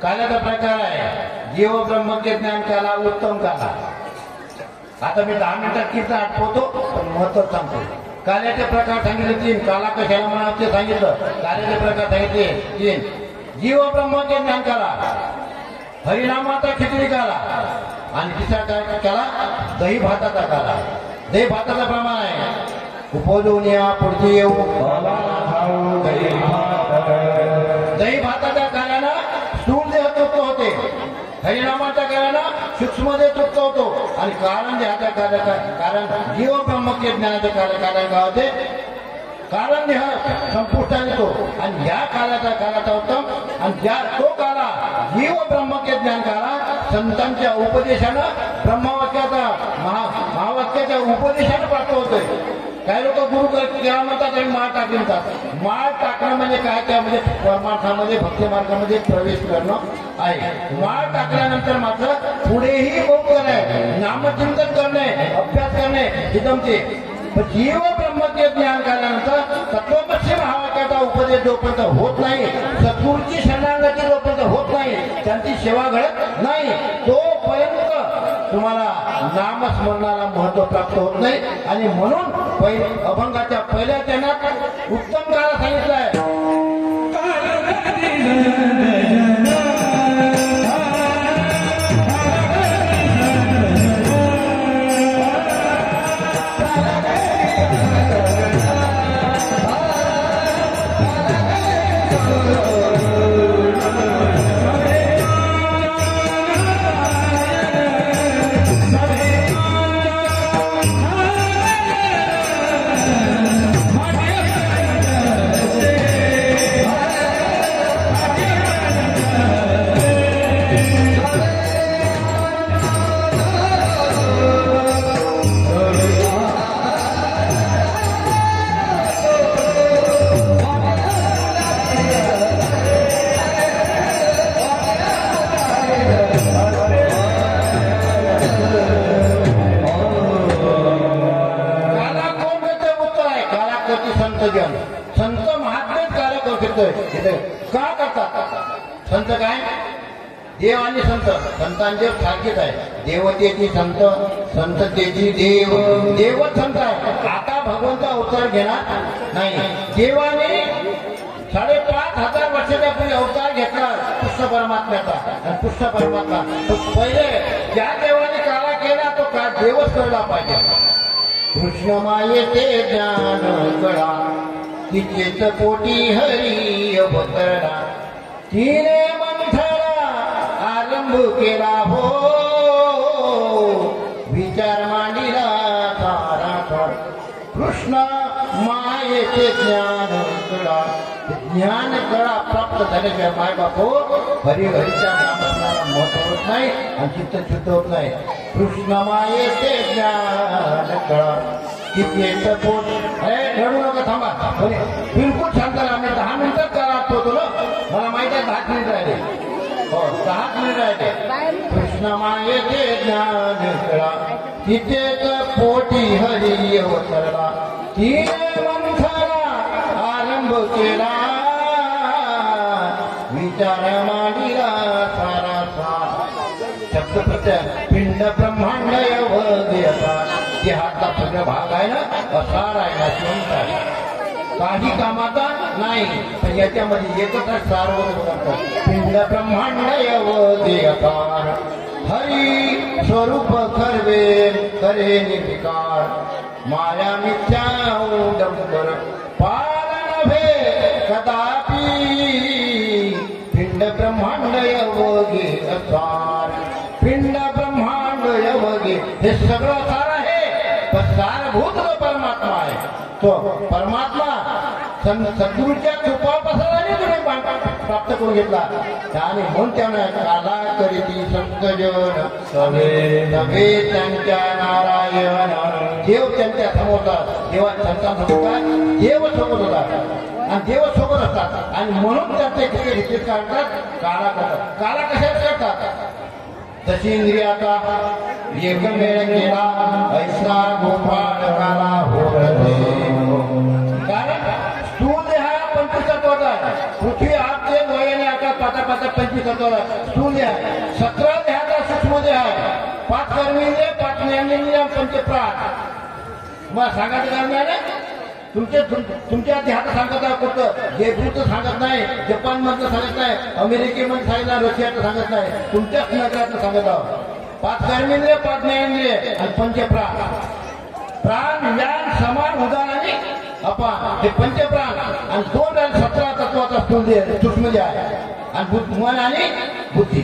काल्याचा प्रकार आहे. जीव ब्रह्मज्ञ ज्ञान काला उत्तम काला. आता मी 10 मिनिटात कीर्तन आठवतो पण महत्व सांगतो. काल्याचे प्रकार सांगितले 3. काला कशाला म्हणावं ते सांगितलं. काल्याचे प्रकार सांगितले 3. जीव ब्रह्मज्ञ ज्ञान काला, हरिनामाचा खिचडी काला आणि तिसरा काय काला दही भाताचा काला. दही भाताचा प्रमाण आहे उपजून या पुढची येऊ. दही भाताच्या काल्यानं स्थूल देह तृप्त होते. हरिनामाच्या काल्यानं सूक्ष्म देह तृप्त होतो. आणि कारण देहाच्या कारण जीव ब्रह्मज्ञ ज्ञानाच्या कारण काय होते कारण देह संपुष्टात येतो. आणि या कालाचा उत्तम आणि ज्या तो काला जीव ब्रह्मज्ञ ज्ञान काला संतांच्या उपदेशानं ब्रह्मवाक्याचा महावाक्याच्या उपदेशानं प्राप्त होतोय. काही लोक गुरु केला म्हणतात आणि माळ टाकली म्हणतात. माळ टाकणं म्हणजे काय, त्यामध्ये परमार्थामध्ये भक्ती मार्गामध्ये प्रवेश करणं आहे. माळ टाकल्यानंतर मात्र पुढेही भोग करणे, नामचिंतन करणे, अभ्यास करणे हे जमते. जीव ब्रह्मचे ज्ञान झाल्यानंतर तत्वपक्षी महावाक्याचा उपदेश जोपर्यंत होत नाही, सद्गुरूची शरणागती जोपर्यंत होत नाही, त्यांची सेवा घडत नाही, तोपर्यंत तुम्हाला नामस्मरणाला महत्व प्राप्त होत नाही. आणि म्हणून अभंगाच्या पहिल्या चरणात उत्तम काळ सांगितलं आहे. संत महात्मेच कार्य करू शकतोय. का करतात संत? काय देव आणि संत, संतांचे सारखेच आहे. देवतेची संत, संततेची देव, देवच संत आहे. आता भगवंत अवतार घेणार नाही. देवाने 5,500 वर्षाच्या पूर्वी अवतार घेतला कृष्ण परमात्म्याचा. आणि कृष्ण परमात्मा पहिले ज्या देवाने काळा केला तो का देवच कळला पाहिजे. कृष्ण मायेचे ज्ञान कळा, तिचेच पोटी हरी अवतरणा, तिने मंथरा आरंभ केला हो, विचार मांडिला तारा. कृष्ण मायेचे ज्ञान कळा, ज्ञान कळा प्राप्त झाल्याशिवाय माय बापो हरिहरीच्या नामस्मरणाला महत्व होत नाही आणि चित्त शुद्ध होत नाही. कृष्ण मायेचे ज्ञान कळा, तिचेच पोट. रडू नका, थांबा. बिलकुल शांत राहा. आम्ही 10 मिनिटात करा होतो ना, मला माहिती आहे 10 मिनिट राहिले. हो 10 मिनिट राहिले. कृष्ण मायेचे ज्ञान कळा, तिचेच पोटी हरी अवतरला, तिने मंथरा आरंभ केला, विचार मांडिला सारा शब्द प्रत्यय पिंड ब्रह्मांड अवघेता. देहाचा सगळा भाग आहे ना, असार आहे ना, शिवंत आहे, काही कामाचा नाही. पण याच्यामध्ये एकत्र सार्वजनिक पिंड ब्रह्मांड अवघेतार, हरी स्वरूप खरवे करे निर्विकार, माया मिथ्या उडंबर पालन भे कदापि, पिंड ब्रह्मांड अवघे असार. पिंड ब्रह्मांड अवघे हे सगळं सार आहे, पण सारभूत परमात्मा आहे. तो परमात्मा सद्गुरूच्या कृपापासून तुम्ही प्राप्त करून घेतला. आणि म्हणून त्याने काला करीती संतजन सवे त्यांच्या नारायण. देव त्यांच्या समोर, देवा संतांसमोर देव सोबत होता आणि देव सोबत असतात. आणि म्हणून त्यांचे किती रितीत काढतात, काला करतात. काला कशात करतात? तशी इंद्रियाचा एकमेळ केला ऐसा गोपाळ काला होते. कारण स्थूल देह 25 तत्वाचा आहे. पृथ्वी आपचे वयाने आकाश 5 25 तत्वाचा स्थूल देह. 17 देहाचा सूक्ष्म देह आहे. 5 कर्मेंद्रिय, 5 ज्ञानेंद्रिय, 5 प्राण. मग सांगायचं कारण नाही, तुमच्या देहात सांगत आहे कुठं, जयपूरचं सांगत नाही, जपान मधलं सांगत नाही, अमेरिकेमध्ये सांगितलं, रशियाचं सांगत नाही, तुमच्याच नगरातलं सांगत आहोत. 5 कर्मेंद्रिय, 5 ज्ञानेंद्रिय आणि 5 प्राण. प्राण ज्ञान समान उदाहरणाने अपान हे 5 प्राण आणि 2 आणि 17 तत्वाचा सूक्ष्म देह आहे. आणि मन आणि बुद्धी.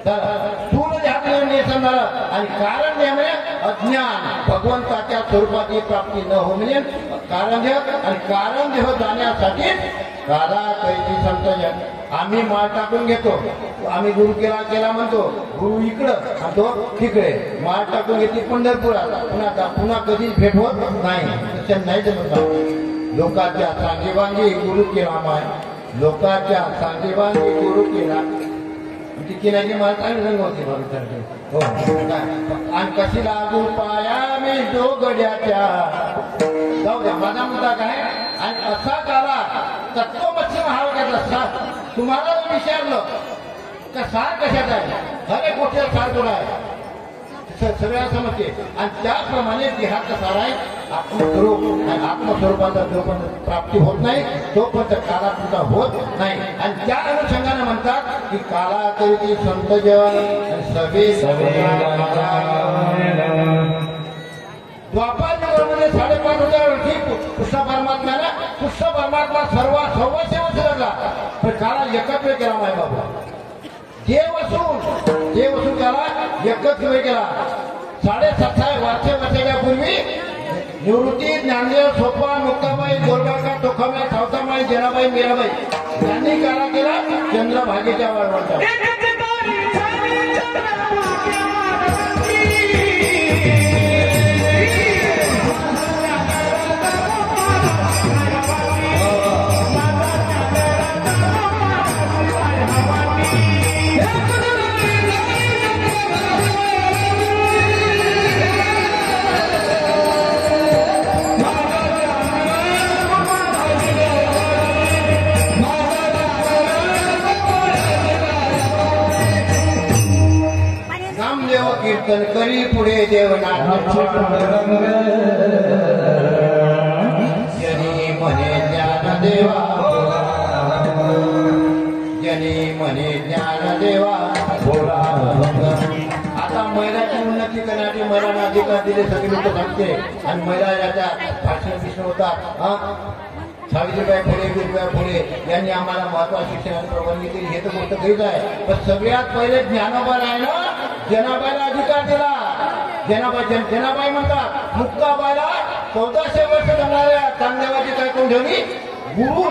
स्थूल देहात झालं आणि कारण देहामुळे अज्ञान भगवंताच्या स्वरूपाची प्राप्ती न हो. म्हणजे कारण देह आणि कारण देह जाण्यासाठी काला कैदी संत आम्ही माळ टाकून घेतो, आम्ही गुरु केला म्हणतो, गुरु इकडं आणि तो तिकडे. माळ टाकून घेतली पंढरपुरात, पुन्हा कधीच भेट होत नाही. तसं नाही जमत. लोकांच्या सांगेबांगी गुरु केला माय, लोकांच्या सांगेबांगी गुरु केला. ती केल्याची मला चांगली रंग होती भविष्यात. हो, आणि कशी लागू पाया मी जोगड्याच्या. जाऊ द्या, माझा मुद्दा काय. आणि असा काला तत्वमत्स्य महाराजाचा तुम्हाला विचारलं का सार कशात आहे, हर एक गोष्टीचा सार थोडा आहे, सगळ्या समजते. आणि त्याप्रमाणे देहाचा सार आहे आत्मस्वरूप. आणि आत्मस्वरूपाचा जोपर्यंत प्राप्ती होत नाही तोपर्यंत काला तुमचा होत नाही. आणि त्या अनुषंगाने म्हणतात की काला करीती संतजन सवे द्वापार युगामध्ये 5,500 वर्षी कृष्ण परमात्म्याला कृष्ण परमात्मा सव्वाशे वर्ष लागला, पण काला एकच वेळ केला. माय बाबा देव असून त्याला एकच वेळ केला. 7.5 वर्षाच्या पूर्वी निवृत्ती, ज्ञानदेव, सोपा, मुक्ताबाई, गोरबाका, तोखाबाई, सावताबाई, जेनाबाई, मीराबाई यांनी काला केला चंद्रभागेच्या वाळवंटात. कीर्तन करी पुढे देवनाथ जनी म्हणे ज्ञान देवा, जनी म्हणे ज्ञान देवा भोळा. आता महिलाची उन्नती करण्यासाठी महिलांना अधिकार दिले सगळे लोक सांगते. आणि महिला याच्या भाषण होतात. सावित्रीबाई फुले, वीरबाई फुले यांनी आम्हाला महत्वाचं शिक्षणाची परवानगी दिली, हे तर गोष्ट खरीच आहे. पण सगळ्यात पहिले ज्ञानोबा आहे ना, जनाबाईला अधिकार दिला. जनाबाई म्हणतात मुक्ताबाईला 1400 वर्ष जमणाऱ्या चांगदेवाची काय करून ठेवली,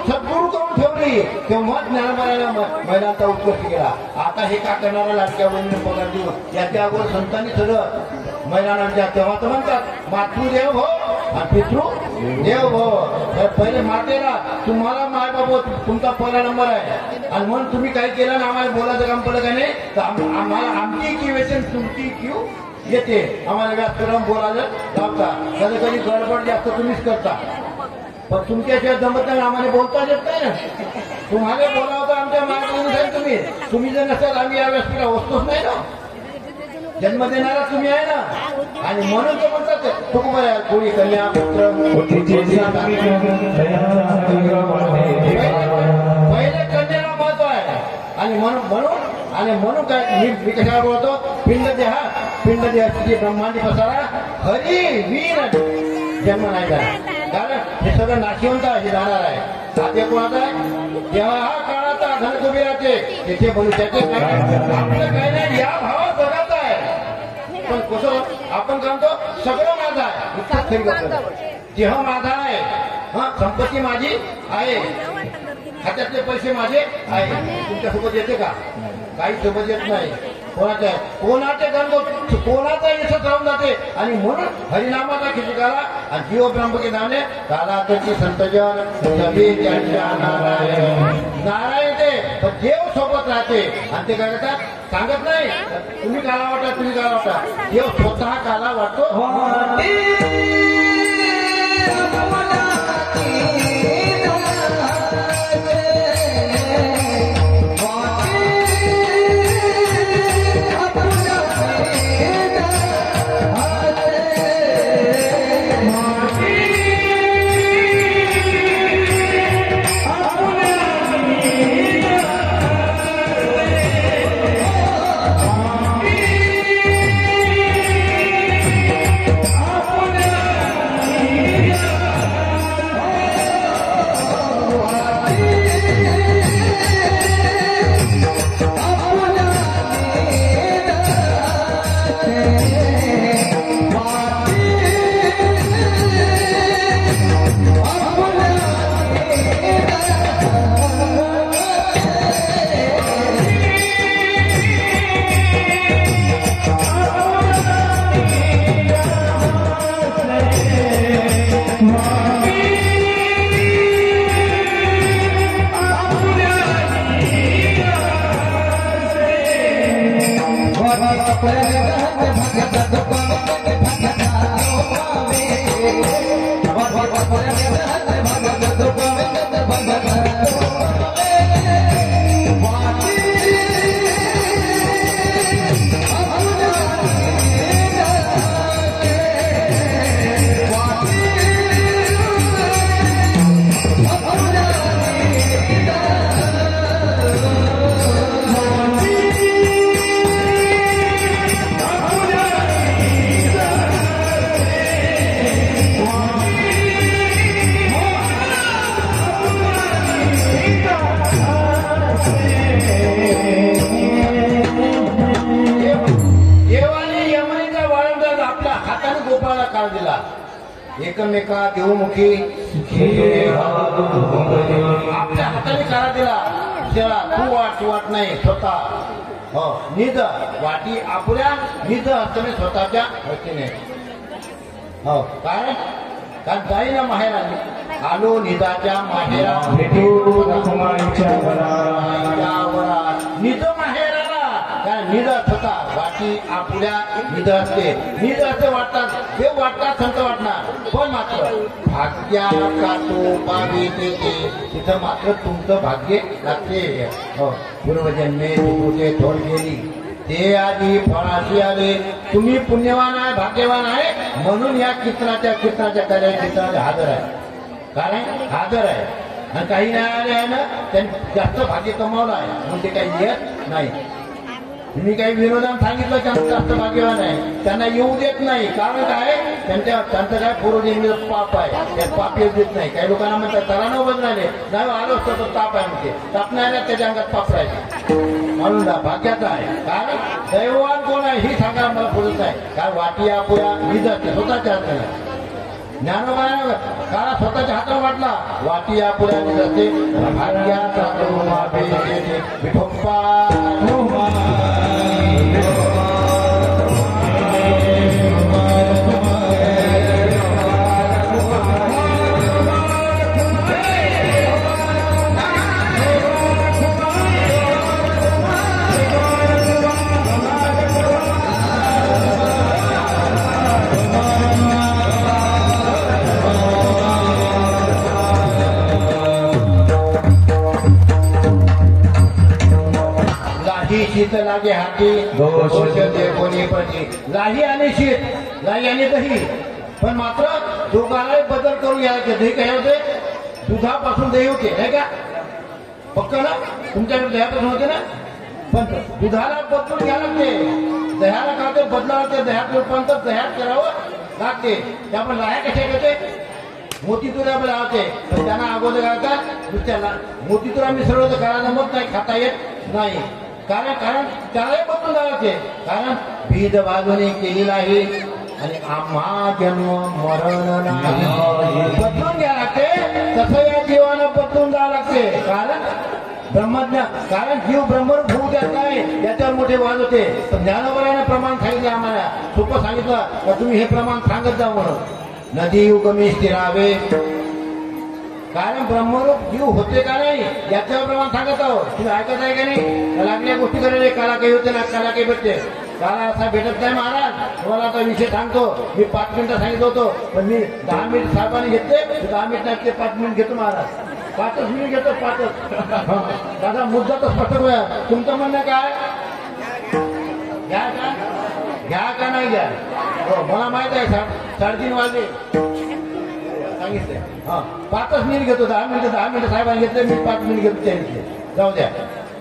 सद्गुरू करून ठेवली. तेव्हा ज्ञानोबाईला महिलांचा उत्कृष्ट केला. आता हे का करणारा लाडक्या बहिणी पगार देऊ, याच्या अगोदर संतांनी सगळं महिलांना तेव्हा तर म्हणतात मातृदेव हो आणि पितृ देव हो. पहिले मातेला तुम्हाला माय बाबा तुमचा पहिला नंबर आहे. आणि म्हणून तुम्ही काही केलं ना आम्हाला बोलायचं काम पडलं का नाही, तर आम्हाला आमची किंवा तुमची क्यू येते. आम्हाला व्यासक्रम बोलायला लावता. कधी कधी गडबड जास्त तुम्हीच करता, पण तुमच्याशिवाय जमत नाही, आम्हाला बोलता येत नाही ना. तुम्हाला बोलावता आमच्या मार्गाने तुम्ही जर नसेल आम्ही या व्यासपीठा वस्तूच नाही ना. जन्म देणारा तुम्ही आहे ना. आणि म्हणून ते म्हणतात तुकुमार कोणी कन्या पुत्र पहिले कन्याला महत्व आहे. आणि म्हणून काय मी कशाला बोलतो, पिंड देहाची ब्रह्मांडी पसारा हरी वीर जन्म नाही का. कारण हे सगळं नाशिवंत हे जाणार आहे. साध्य कोणाचा आहे, तेव्हा हा काळाचा धनकुबेराचे तिथे भविष्याचे आपलं काही नाही. या भावात जगाचा आहे. पण कसं आपण सांगतो सगळं माझं आहे, जेव्हा माझा आहे, हा संपत्ती माझी आहे, खात्यातले पैसे माझे आहे. तुमच्यासोबत येते का, काही सोबत येत नाही. कोणाचे गंध कोणाचा यशच राहून जाते. आणि म्हणून हरिनामाचा खिचकाला आणि जीव ब्रह्मके नामे कालाची संतजन सभी त्यांच्या नारायण ते पण देव सोबत राहते. आणि ते काय करतात सांगत नाही तुम्ही काला वाटा, देव स्वतः काला वाटतो. काळ दिला एकमेका देवमुखी आपल्या हाताने काळा दिला त्याला तू वाट नाही स्वतः हो निध वाटी आपल्या निध हस्ताने स्वतःच्या हस्तीने हो काय कारण जाईना माहेराने आलो निधाच्या माहेरा निध माहेराला काय निध स्वतः वाटी आपल्या निध असते निध असते वाटतात ते वाटतात संत वाटणार पण मात्र भाग्या कातो पावी देते तिथं मात्र तुमचं भाग्य लागते हो पूर्वजन्मे तुझे थोड गेली ते आधी फळाशी आले तुम्ही पुण्यवान आहे भाग्यवान आहे म्हणून या कीर्तनाच्या कार्याला हाजर आहे कारण हाजर आहे आणि काही न्यायालय आहे ना त्यांनी जास्त भाग्य कमावलं आहे म्हणून ते काही येत नाही मी काही विरोधात सांगितलं त्यांना जास्त भाग्यवान आहे त्यांना येऊ देत नाही कारण काय त्यांचं काय पूर्वजन्मीचं पाप आहे त्या पाप येऊ देत नाही काही लोकांना म्हणतात त्याला न बदलाले नाही आलो असतो तर ताप आहे म्हणते ताप नाही त्याच्या अंगात पाप राहायचे म्हणून भाग्याचा आहे कारण दैववान कोण आहे ही सांगायला मला पुरत आहे कारण वाटी अपुऱ्या निजाते स्वतःच्या हाताने ज्ञानोबाने काळा स्वतःच्या हाताने वाटला वाटी अपुऱ्या निजाते भाग्याचा विठोप्पा शीत लागे हाती दोष दे कोणी पडली लाही आणि शीत लाही आणि दही पण मात्र दोघांनाही बदल करून घ्यायचे दही काय होते दुधापासून दही होते नाही का पक्क ना तुमच्याकडे दह्यापासून होते ना पण दुधाला बदलून घ्यायला लागते दह्याला का ते बदलावं लागते दह्यात रूपांतर दह्यात करावं लागते त्यामुळे लाह्या कशा घेते मोतीचुरा लावते पण त्यांना अगोदर घालतात दुसऱ्याला मोतीचुरा मिसळलं तर करायला मग नाही खाता येत नाही कारण त्यालाही बदलून जायचे कारण भीद बाजूने केलेला आहे आणि आम्हा जन्म मरण नाही बदलून घ्यायला लागते तसं या जीवानं बदलून जावं लागते कारण ब्रह्मज्ञान कारण जीव ब्रह्मरूप होऊ देत नाही याच्यावर मोठे वाद होते ज्ञानोबाने प्रमाण सांगितले आम्हाला सोपं सांगितलं का तुम्ही हे प्रमाण सांगत जा म्हणून नदी उगमी स्थिरावे कारण ब्रह्मरूप जीव होते का नाही याच्यावर प्रमाण सांगत आहोत तुम्ही ऐकत आहे का नाही लागल्या गोष्टी करायला काला काही होते ना काला काही भेटते काला असा भेटत नाही महाराज तुम्हाला आता विषय सांगतो मी 5 मिनिटं सांगितलं होतो पण मी 10 मिनिट साहेबांनी घेतले 10 मिनिट नाही ते 5 मिनिट घेतो महाराज 5च मिनिट घेतो 5च दादा मुद्दा तर स्पष्ट होया तुमचं म्हणणं काय घ्या का नाही घ्या हो मला माहित आहे 3:30 वाजले सांगितले हा 5च मिनिट घेतो 10 मिनिटं साहेबांनी घेतले मी 5 मिनिट घेतो त्यांनी जाऊ द्या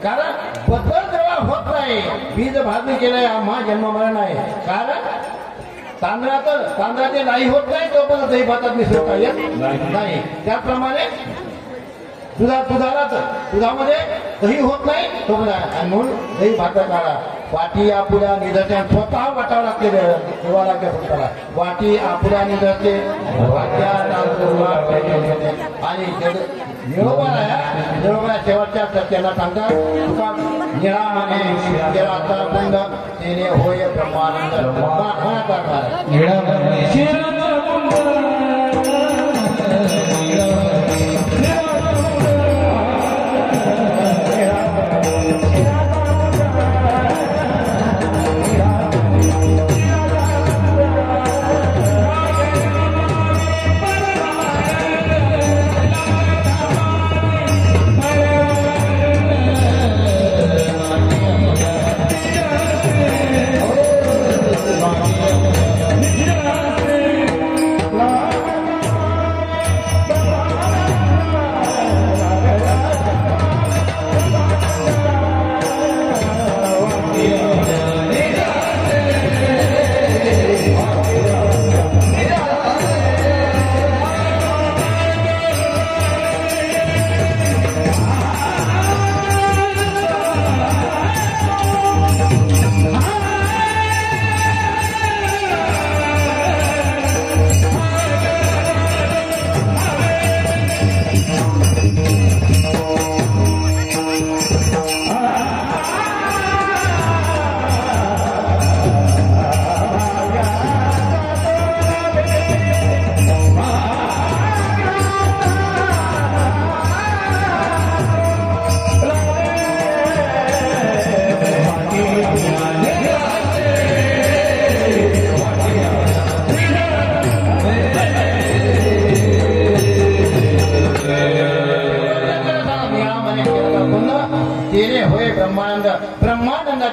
कारण बदल जेव्हा होत नाही बीज भाजणी केलंय आम्हा जन्म मरण आहे कारण तांदळाचे नाही होत नाही तोपर्यंत दही भातात मिसळता येत नाही त्याप्रमाणे दुधामध्ये दही होत नाही तोपर्यंत आणि म्हणून दही भातात काढा वाटी आपुल्या निधते स्वतः वाटावं लागते ठेवा लागते स्वतःला वाटी आपुल्या निधते आणि निळोबा शेवटच्या सत्याला सांगतात तुका निळा म्हणे देवाचा बंध तेने होय ब्रह्मानंद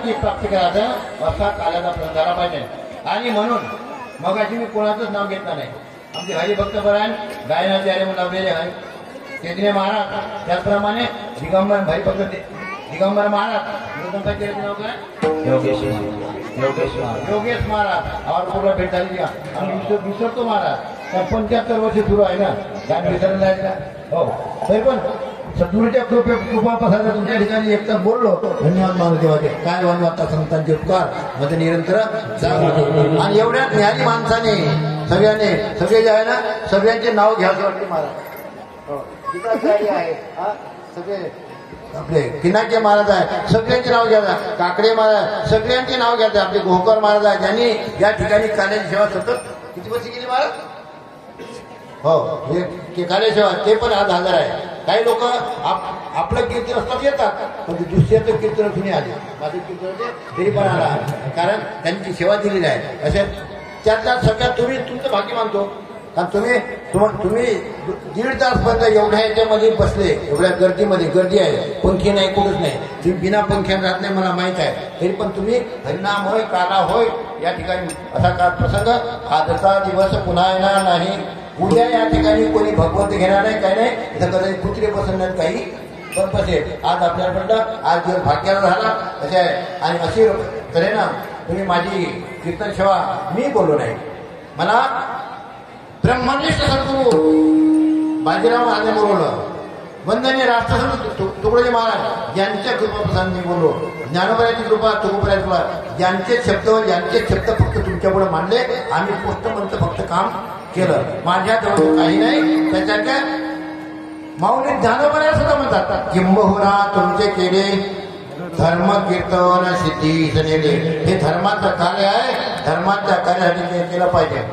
ती प्राप्त करायचं असा काल्याचा प्रयत्न झाला पाहिजे. आणि म्हणून मगाशी मी कोणाचंच नाव घेतलं नाही. आमचे हरिभक्त परायण गायनाचे आले म्हणून लावलेले आहे तेजने महाराज, त्याचप्रमाणे दिगंबर हरिभक्त दिगंबर महाराज, मृदंगाचे नाव काय योगेश महाराज. आवाज भेट झाली का आम्ही विसरतो महाराज. त्या 75 वर्ष सुरू आहे ना, गाण विसरलं आहे का? हो. तरी पण सद्गुरूच्या कृपापासून तुमच्या ठिकाणी एकदा बोललो. धन्यवाद मानदेवाचे. काय वाटता संतांचे उपकार मध्ये निरंतर जागृत. आणि एवढ्या ज्ञानी माणसाने सगळे जे आहे ना सगळ्यांचे नाव घ्यायचं वाटते महाराज. आहे सगळे आपले पिनाके महाराज आहे, सगळ्यांचे नाव घ्यायचं. काकडे महाराज, सगळ्यांचे नाव घ्यायचं. आपले गोहकर महाराज आहे, ज्यांनी या ठिकाणी काल्याची सेवा सतत किती वर्ष केली महाराज? हो, हे काल्या सेवा ते पण आज हजर आहे. काही लोक आपलं कीर्तन असतात येतात, पण दुसऱ्याचं कीर्तन कुणी आले, माझं कीर्तन होते तरी पण आला, कारण त्यांची सेवा दिलेली आहे. असे त्यातल्या सगळ्यात तुम्ही तुमचं भाग्य मानतो. कारण तुम्ही 1.5 तासपर्यंत एवढ्या याच्यामध्ये बसले, एवढ्या गर्दी आहे, पंखी नाही, कुठंच नाही. तुम्ही बिना पंख्यानं राहत नाही, मला माहित आहे. तरी पण तुम्ही हरिनाम होय, काला होय, या ठिकाणी असा काळ प्रसंग. आजचा दिवस पुन्हा येणार नाही. उद्या या ठिकाणी कोणी भगवंत घेणार नाही, काही नाही. इथं कधी कुत्रे बसवण्यात काही पर्पज आहे. आज आपल्याकडं आज दिवस भाग्याला झाला असे आहे. आणि अशी करे ना तुम्ही माझी कीर्तन सेवा मी बोललो नाही. मला ब्रह्मनिष्ठ सद्गुरू बाजीराव महाराज बोलवलं. वंदनीय राष्ट्रसंत तुकडोजी महाराज यांच्या कृपाप्रसाद मी बोललो. ज्ञानोबराची कृपा, तुकोबराची कृपा, यांचे शब्द फक्त तुमच्यापुढे मांडले. आम्ही पोष्टमंत फक्त काम केलं. माझ्याजवळ काही नाही. त्याच्या माऊली ज्ञानोबराया सुद्धा म्हणतात, किंबहुना तुमचे केले धर्म कीर्तन सिद्धी नेले. हे धर्माचं कार्य आहे, धर्माच्या कार्यासाठी केलं पाहिजे.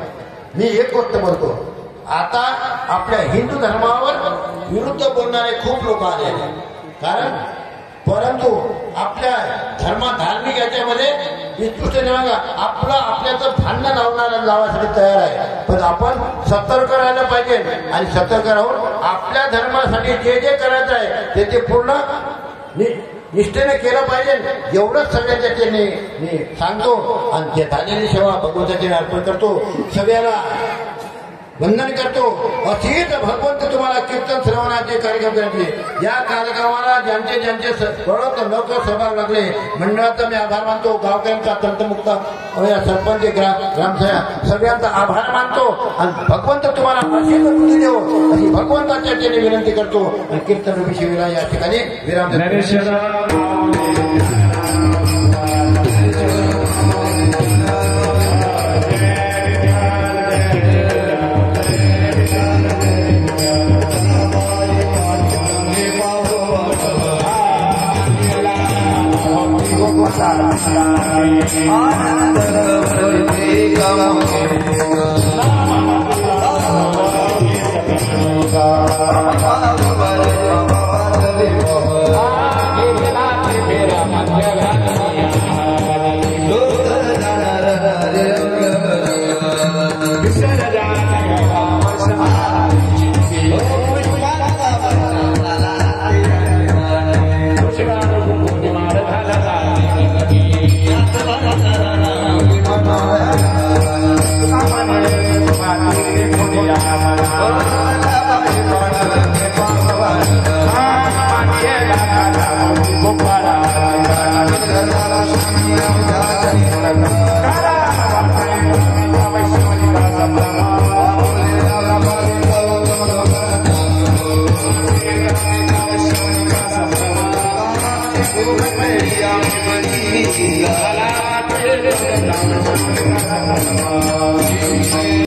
मी एक गोष्ट बोलतो, आता आपल्या हिंदू धर्मावर विरुद्ध बोलणारे खूप लोक आले. कारण परंतु आपल्या धार्मिक याच्यामध्ये विस्तृत आपल्याचं भांडण लावासाठी तयार आहे. पण आपण सतर्क राहायला पाहिजे. आणि सतर्क राहून आपल्या धर्मासाठी जे करायचं आहे ते पूर्ण निष्ठेने केलं पाहिजे. एवढंच सगळ्याच्या मी सांगतो. आणि ते झालेली सेवा भगवंताची अर्पण करतो. सगळ्याला वंदन करतो. अशीच भगवंत तुम्हाला कीर्तन श्रवणाचे कार्यक्रम करायचे. या कार्यक्रमाला ज्यांचे कळत लवकर सहभाग लागले मंडळाचा मी आभार मानतो. गावकऱ्यांचा तंतमुक्त सरपंच ग्रामसेवक सगळ्यांचा आभार मानतो. आणि भगवंत तुम्हाला अशी बुद्धी देव अशी भगवंताच्या विनंती करतो. आणि कीर्तन रवी शिविरा या ठिकाणी विराम